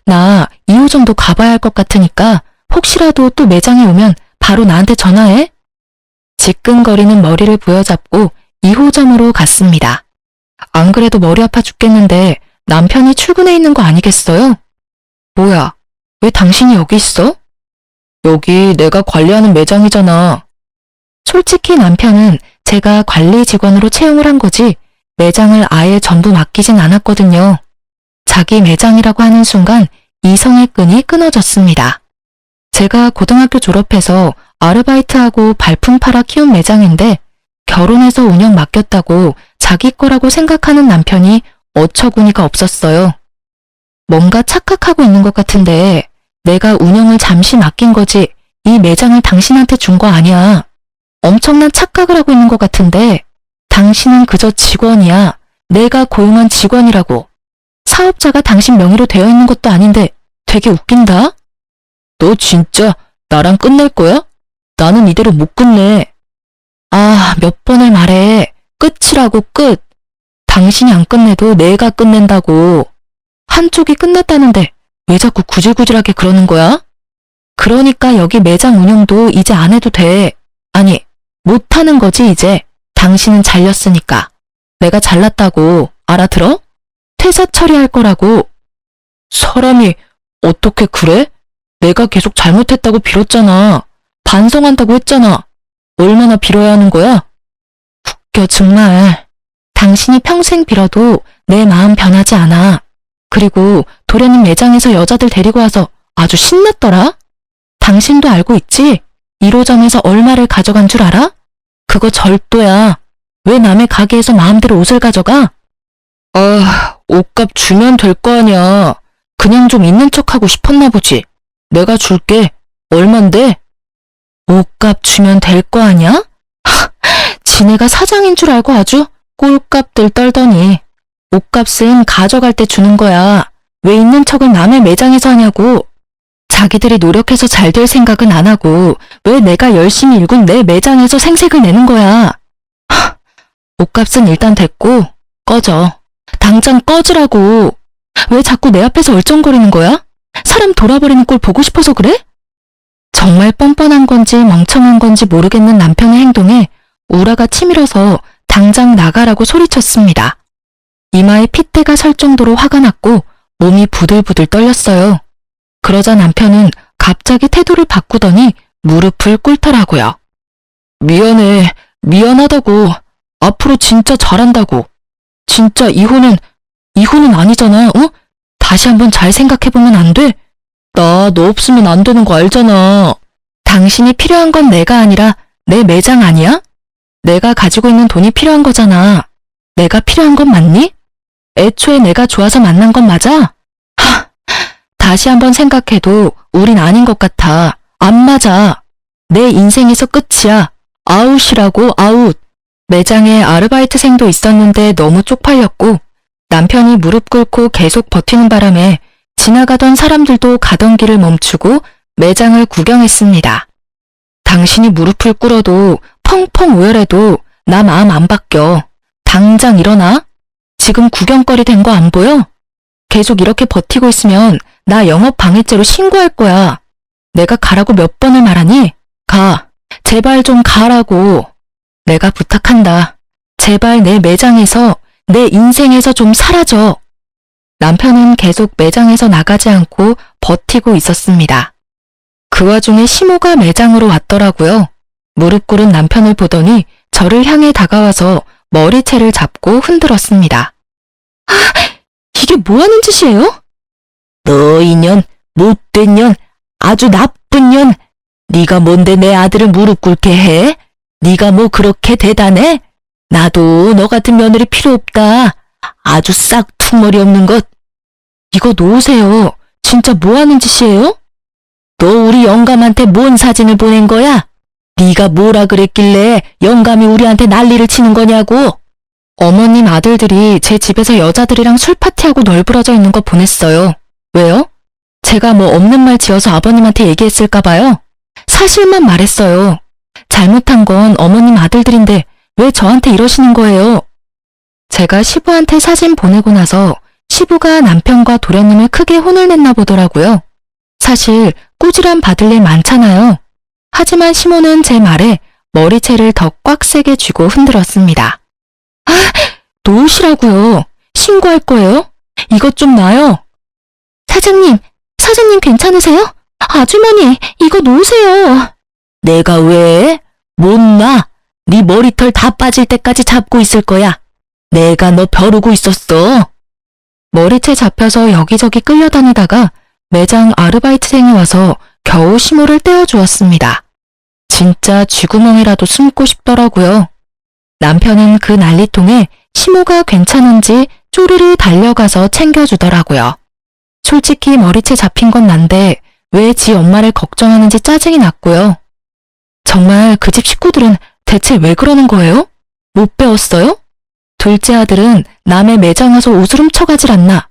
나 2호점도 가봐야 할 것 같으니까 혹시라도 또 매장에 오면 바로 나한테 전화해. 지끈거리는 머리를 부여잡고 2호점으로 갔습니다. 안 그래도 머리 아파 죽겠는데 남편이 출근해 있는 거 아니겠어요? 뭐야, 왜 당신이 여기 있어? 여기 내가 관리하는 매장이잖아. 솔직히 남편은 제가 관리 직원으로 채용을 한 거지 매장을 아예 전부 맡기진 않았거든요. 자기 매장이라고 하는 순간 이성의 끈이 끊어졌습니다. 제가 고등학교 졸업해서 아르바이트하고 발품 팔아 키운 매장인데 결혼해서 운영 맡겼다고 자기 거라고 생각하는 남편이 어처구니가 없었어요. 뭔가 착각하고 있는 것 같은데 내가 운영을 잠시 맡긴 거지 이 매장을 당신한테 준 거 아니야. 엄청난 착각을 하고 있는 것 같은데 당신은 그저 직원이야. 내가 고용한 직원이라고. 사업자가 당신 명의로 되어 있는 것도 아닌데 되게 웃긴다. 너 진짜 나랑 끝낼 거야? 나는 이대로 못 끝내. 아, 몇 번을 말해. 끝이라고 끝. 당신이 안 끝내도 내가 끝낸다고. 한쪽이 끝났다는데 왜 자꾸 구질구질하게 그러는 거야? 그러니까 여기 매장 운영도 이제 안 해도 돼. 아니, 못하는 거지 이제. 당신은 잘렸으니까. 내가 잘났다고. 알아들어? 퇴사 처리할 거라고. 사람이 어떻게 그래? 내가 계속 잘못했다고 빌었잖아. 반성한다고 했잖아. 얼마나 빌어야 하는 거야? 웃겨 정말. 당신이 평생 빌어도 내 마음 변하지 않아. 그리고 도련님 매장에서 여자들 데리고 와서 아주 신났더라? 당신도 알고 있지? 1호점에서 얼마를 가져간 줄 알아? 그거 절도야. 왜 남의 가게에서 마음대로 옷을 가져가? 아, 옷값 주면 될 거 아니야. 그냥 좀 있는 척하고 싶었나 보지. 내가 줄게. 얼만데? 옷값 주면 될 거 아니야? 하, 지네가 사장인 줄 알고 아주 꼴값들 떨더니. 옷값은 가져갈 때 주는 거야. 왜 있는 척을 남의 매장에서 하냐고. 자기들이 노력해서 잘 될 생각은 안 하고 왜 내가 열심히 일군 내 매장에서 생색을 내는 거야. 하, 옷값은 일단 됐고 꺼져. 당장 꺼지라고. 왜 자꾸 내 앞에서 얼쩡거리는 거야? 사람 돌아버리는 꼴 보고 싶어서 그래? 정말 뻔뻔한 건지 멍청한 건지 모르겠는 남편의 행동에 우라가 치밀어서 당장 나가라고 소리쳤습니다. 이마에 핏대가 설 정도로 화가 났고 몸이 부들부들 떨렸어요. 그러자 남편은 갑자기 태도를 바꾸더니 무릎을 꿇더라고요. 미안해. 미안하다고. 앞으로 진짜 잘한다고. 진짜 이혼은 아니잖아. 어? 다시 한번 잘 생각해보면 안 돼? 나 너 없으면 안 되는 거 알잖아. 당신이 필요한 건 내가 아니라 내 매장 아니야? 내가 가지고 있는 돈이 필요한 거잖아. 내가 필요한 건 맞니? 애초에 내가 좋아서 만난 건 맞아? 하, 다시 한번 생각해도 우린 아닌 것 같아. 안 맞아. 내 인생에서 끝이야. 아웃이라고 아웃. 매장에 아르바이트생도 있었는데 너무 쪽팔렸고 남편이 무릎 꿇고 계속 버티는 바람에 지나가던 사람들도 가던 길을 멈추고 매장을 구경했습니다. 당신이 무릎을 꿇어도 펑펑 오열해도 나 마음 안 바뀌어. 당장 일어나. 지금 구경거리 된 거 안 보여? 계속 이렇게 버티고 있으면 나 영업방해죄로 신고할 거야. 내가 가라고 몇 번을 말하니? 가. 제발 좀 가라고. 내가 부탁한다. 제발 내 매장에서, 내 인생에서 좀 사라져. 남편은 계속 매장에서 나가지 않고 버티고 있었습니다. 그 와중에 시모가 매장으로 왔더라고요. 무릎 꿇은 남편을 보더니 저를 향해 다가와서 머리채를 잡고 흔들었습니다. 아, 이게 뭐 하는 짓이에요? 너 이년, 못된 년, 아주 나쁜 년. 네가 뭔데 내 아들을 무릎 꿇게 해? 네가 뭐 그렇게 대단해? 나도 너 같은 며느리 필요 없다. 아주 싹퉁머리 없는 것. 이거 놓으세요. 진짜 뭐 하는 짓이에요? 너 우리 영감한테 뭔 사진을 보낸 거야? 네가 뭐라 그랬길래 영감이 우리한테 난리를 치는 거냐고. 어머님 아들들이 제 집에서 여자들이랑 술 파티하고 널브러져 있는 거 보냈어요. 왜요? 제가 뭐 없는 말 지어서 아버님한테 얘기했을까 봐요. 사실만 말했어요. 잘못한 건 어머님 아들들인데 왜 저한테 이러시는 거예요? 제가 시부한테 사진 보내고 나서 시부가 남편과 도련님을 크게 혼을 냈나 보더라고요. 사실 꾸지람 받을 일 많잖아요. 하지만 시모는 제 말에 머리채를 더 꽉 세게 쥐고 흔들었습니다. 아, 놓으시라고요. 신고할 거예요. 이것 좀 놔요. 사장님 괜찮으세요? 아주머니, 이거 놓으세요. 내가 왜? 못 놔. 네 머리털 다 빠질 때까지 잡고 있을 거야. 내가 너 벼르고 있었어. 머리채 잡혀서 여기저기 끌려다니다가 매장 아르바이트생이 와서 겨우 시모를 떼어주었습니다. 진짜 쥐구멍이라도 숨고 싶더라고요. 남편은 그 난리통에 시모가 괜찮은지 쪼르르 달려가서 챙겨주더라고요. 솔직히 머리채 잡힌 건 난데 왜 지 엄마를 걱정하는지 짜증이 났고요. 정말 그 집 식구들은 대체 왜 그러는 거예요? 못 배웠어요? 둘째 아들은 남의 매장 와서 옷을 훔쳐가질 않나.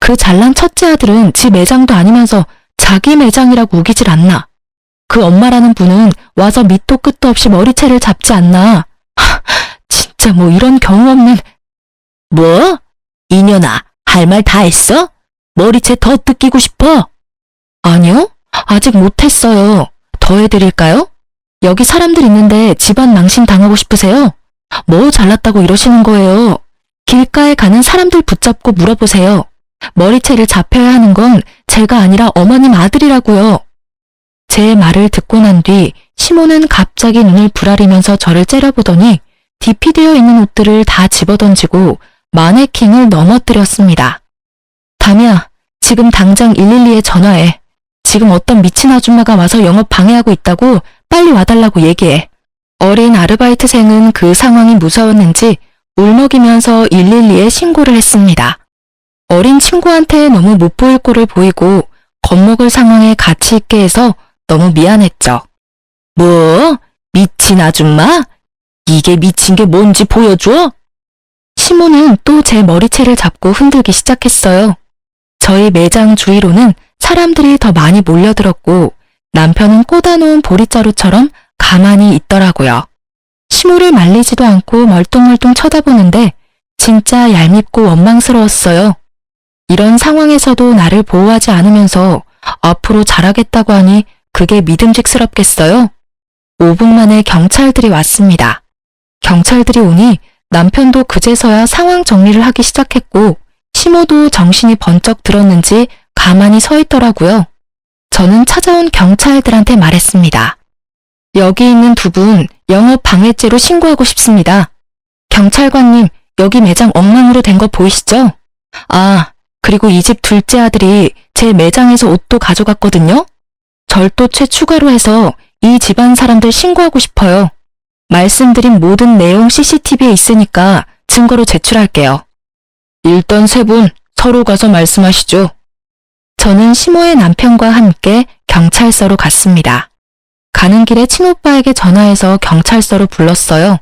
그 잘난 첫째 아들은 지 매장도 아니면서 자기 매장이라고 우기질 않나. 그 엄마라는 분은 와서 밑도 끝도 없이 머리채를 잡지 않나. 하, 진짜 뭐 이런 경우 없는. 뭐? 이년아, 할 말 다 했어? 머리채 더 뜯기고 싶어? 아니요, 아직 못했어요. 더 해드릴까요? 여기 사람들 있는데 집안 망신 당하고 싶으세요? 뭐 잘났다고 이러시는 거예요. 길가에 가는 사람들 붙잡고 물어보세요. 머리채를 잡혀야 하는 건 제가 아니라 어머님 아들이라고요. 제 말을 듣고 난 뒤 시모는 갑자기 눈을 부라리면서 저를 째려보더니 디피되어 있는 옷들을 다 집어던지고 마네킹을 넘어뜨렸습니다. 담이야, 지금 당장 112에 전화해. 지금 어떤 미친 아줌마가 와서 영업 방해하고 있다고 빨리 와달라고 얘기해. 어린 아르바이트생은 그 상황이 무서웠는지 울먹이면서 112에 신고를 했습니다. 어린 친구한테 너무 못 보일 꼴을 보이고 겁먹을 상황에 같이 있게 해서 너무 미안했죠. 뭐? 미친 아줌마? 이게 미친 게 뭔지 보여줘? 시모는 또 제 머리채를 잡고 흔들기 시작했어요. 저희 매장 주위로는 사람들이 더 많이 몰려들었고 남편은 꽂아놓은 보릿자루처럼 가만히 있더라고요. 시모를 말리지도 않고 멀뚱멀뚱 쳐다보는데 진짜 얄밉고 원망스러웠어요. 이런 상황에서도 나를 보호하지 않으면서 앞으로 잘하겠다고 하니 그게 믿음직스럽겠어요? 5분 만에 경찰들이 왔습니다. 경찰들이 오니 남편도 그제서야 상황 정리를 하기 시작했고 시모도 정신이 번쩍 들었는지 가만히 서 있더라고요. 저는 찾아온 경찰들한테 말했습니다. 여기 있는 두 분 영업 방해죄로 신고하고 싶습니다. 경찰관님, 여기 매장 엉망으로 된 거 보이시죠? 아, 그리고 이 집 둘째 아들이 제 매장에서 옷도 가져갔거든요. 절도죄 추가로 해서 이 집안 사람들 신고하고 싶어요. 말씀드린 모든 내용 CCTV에 있으니까 증거로 제출할게요. 일단 세 분 서로 가서 말씀하시죠. 저는 시모의 남편과 함께 경찰서로 갔습니다. 가는 길에 친오빠에게 전화해서 경찰서로 불렀어요.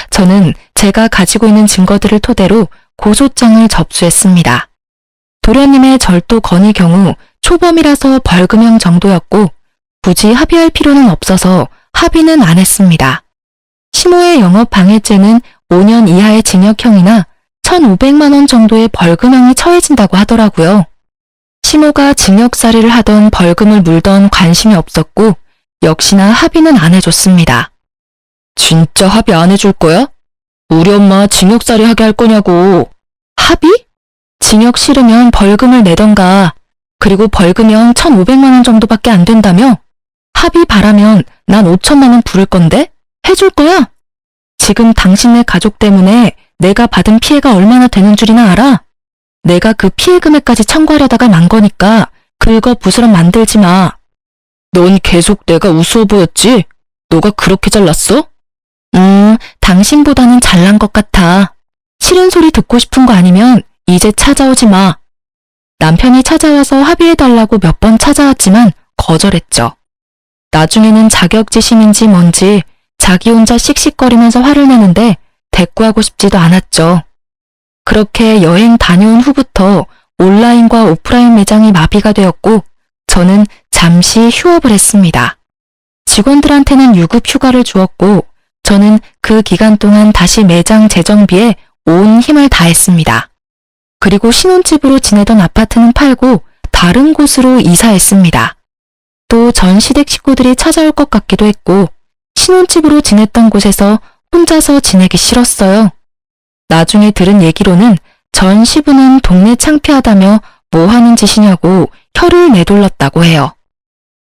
저는 제가 가지고 있는 증거들을 토대로 고소장을 접수했습니다. 도련님의 절도 건의 경우 초범이라서 벌금형 정도였고 굳이 합의할 필요는 없어서 합의는 안 했습니다. 시모의 영업방해죄는 5년 이하의 징역형이나 1,500만 원 정도의 벌금형이 처해진다고 하더라고요. 시모가 징역살이를 하던 벌금을 물던 관심이 없었고 역시나 합의는 안 해줬습니다. 진짜 합의 안 해줄 거야? 우리 엄마 징역살이 하게 할 거냐고. 합의? 징역 싫으면 벌금을 내던가. 그리고 벌금형 1,500만 원 정도밖에 안 된다며? 합의 바라면 난 5천만 원 부를 건데? 해줄 거야? 지금 당신네 가족 때문에 내가 받은 피해가 얼마나 되는 줄이나 알아? 내가 그 피해 금액까지 청구하려다가 만 거니까 긁어 부스럼 만들지 마. 넌 계속 내가 우스워 보였지? 너가 그렇게 잘났어? 당신보다는 잘난 것 같아. 싫은 소리 듣고 싶은 거 아니면 이제 찾아오지 마. 남편이 찾아와서 합의해달라고 몇 번 찾아왔지만 거절했죠. 나중에는 자격지심인지 뭔지 자기 혼자 씩씩거리면서 화를 내는데 대꾸하고 싶지도 않았죠. 그렇게 여행 다녀온 후부터 온라인과 오프라인 매장이 마비가 되었고 저는 잠시 휴업을 했습니다. 직원들한테는 유급 휴가를 주었고 저는 그 기간 동안 다시 매장 재정비에 온 힘을 다했습니다. 그리고 신혼집으로 지내던 아파트는 팔고 다른 곳으로 이사했습니다. 또 전 시댁 식구들이 찾아올 것 같기도 했고 신혼집으로 지냈던 곳에서 혼자서 지내기 싫었어요. 나중에 들은 얘기로는 전 시부는 동네 창피하다며 뭐 하는 짓이냐고 혀를 내둘렀다고 해요.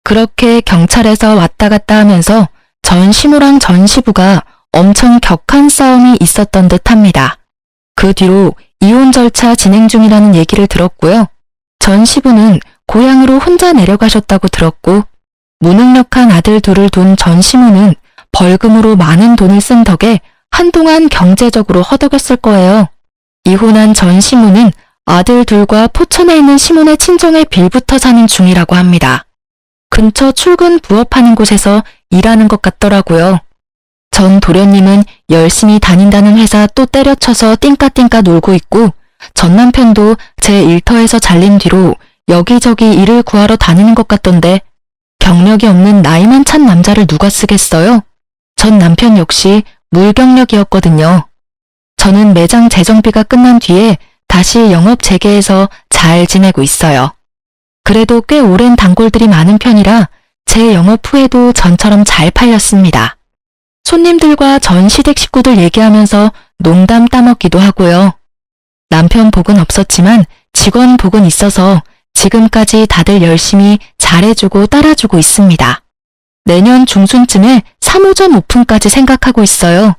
그렇게 경찰에서 왔다 갔다 하면서 전 시모랑 전 시부가 엄청 격한 싸움이 있었던 듯 합니다. 그 뒤로 이혼 절차 진행 중이라는 얘기를 들었고요. 전 시부는 고향으로 혼자 내려가셨다고 들었고 무능력한 아들 둘을 둔 전 시모는 벌금으로 많은 돈을 쓴 덕에 한동안 경제적으로 허덕였을 거예요. 이혼한 전 시모는 아들 둘과 포천에 있는 시몬의 친정에 빌붙어 사는 중이라고 합니다. 근처 출근 부업하는 곳에서 일하는 것 같더라고요. 전 도련님은 열심히 다닌다는 회사 또 때려쳐서 띵까띵까 놀고 있고 전 남편도 제 일터에서 잘린 뒤로 여기저기 일을 구하러 다니는 것 같던데 경력이 없는 나이만 찬 남자를 누가 쓰겠어요? 전 남편 역시 물경력이었거든요. 저는 매장 재정비가 끝난 뒤에 다시 영업 재개해서 잘 지내고 있어요. 그래도 꽤 오랜 단골들이 많은 편이라 제 영업 후에도 전처럼 잘 팔렸습니다. 손님들과 전 시댁 식구들 얘기하면서 농담 따먹기도 하고요. 남편 복은 없었지만 직원 복은 있어서 지금까지 다들 열심히 잘해주고 따라주고 있습니다. 내년 중순쯤에 3호점 오픈까지 생각하고 있어요.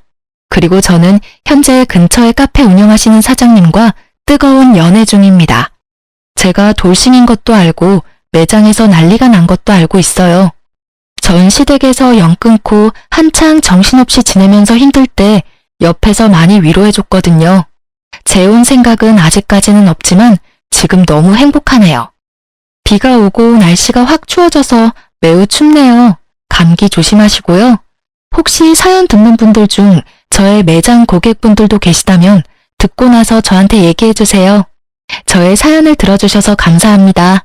그리고 저는 현재 근처에 카페 운영하시는 사장님과 뜨거운 연애 중입니다. 제가 돌싱인 것도 알고 매장에서 난리가 난 것도 알고 있어요. 전 시댁에서 연 끊고 한창 정신없이 지내면서 힘들 때 옆에서 많이 위로해줬거든요. 재혼 생각은 아직까지는 없지만 지금 너무 행복하네요. 비가 오고 날씨가 확 추워져서 매우 춥네요. 감기 조심하시고요. 혹시 사연 듣는 분들 중 저의 매장 고객분들도 계시다면 듣고 나서 저한테 얘기해주세요. 저의 사연을 들어주셔서 감사합니다.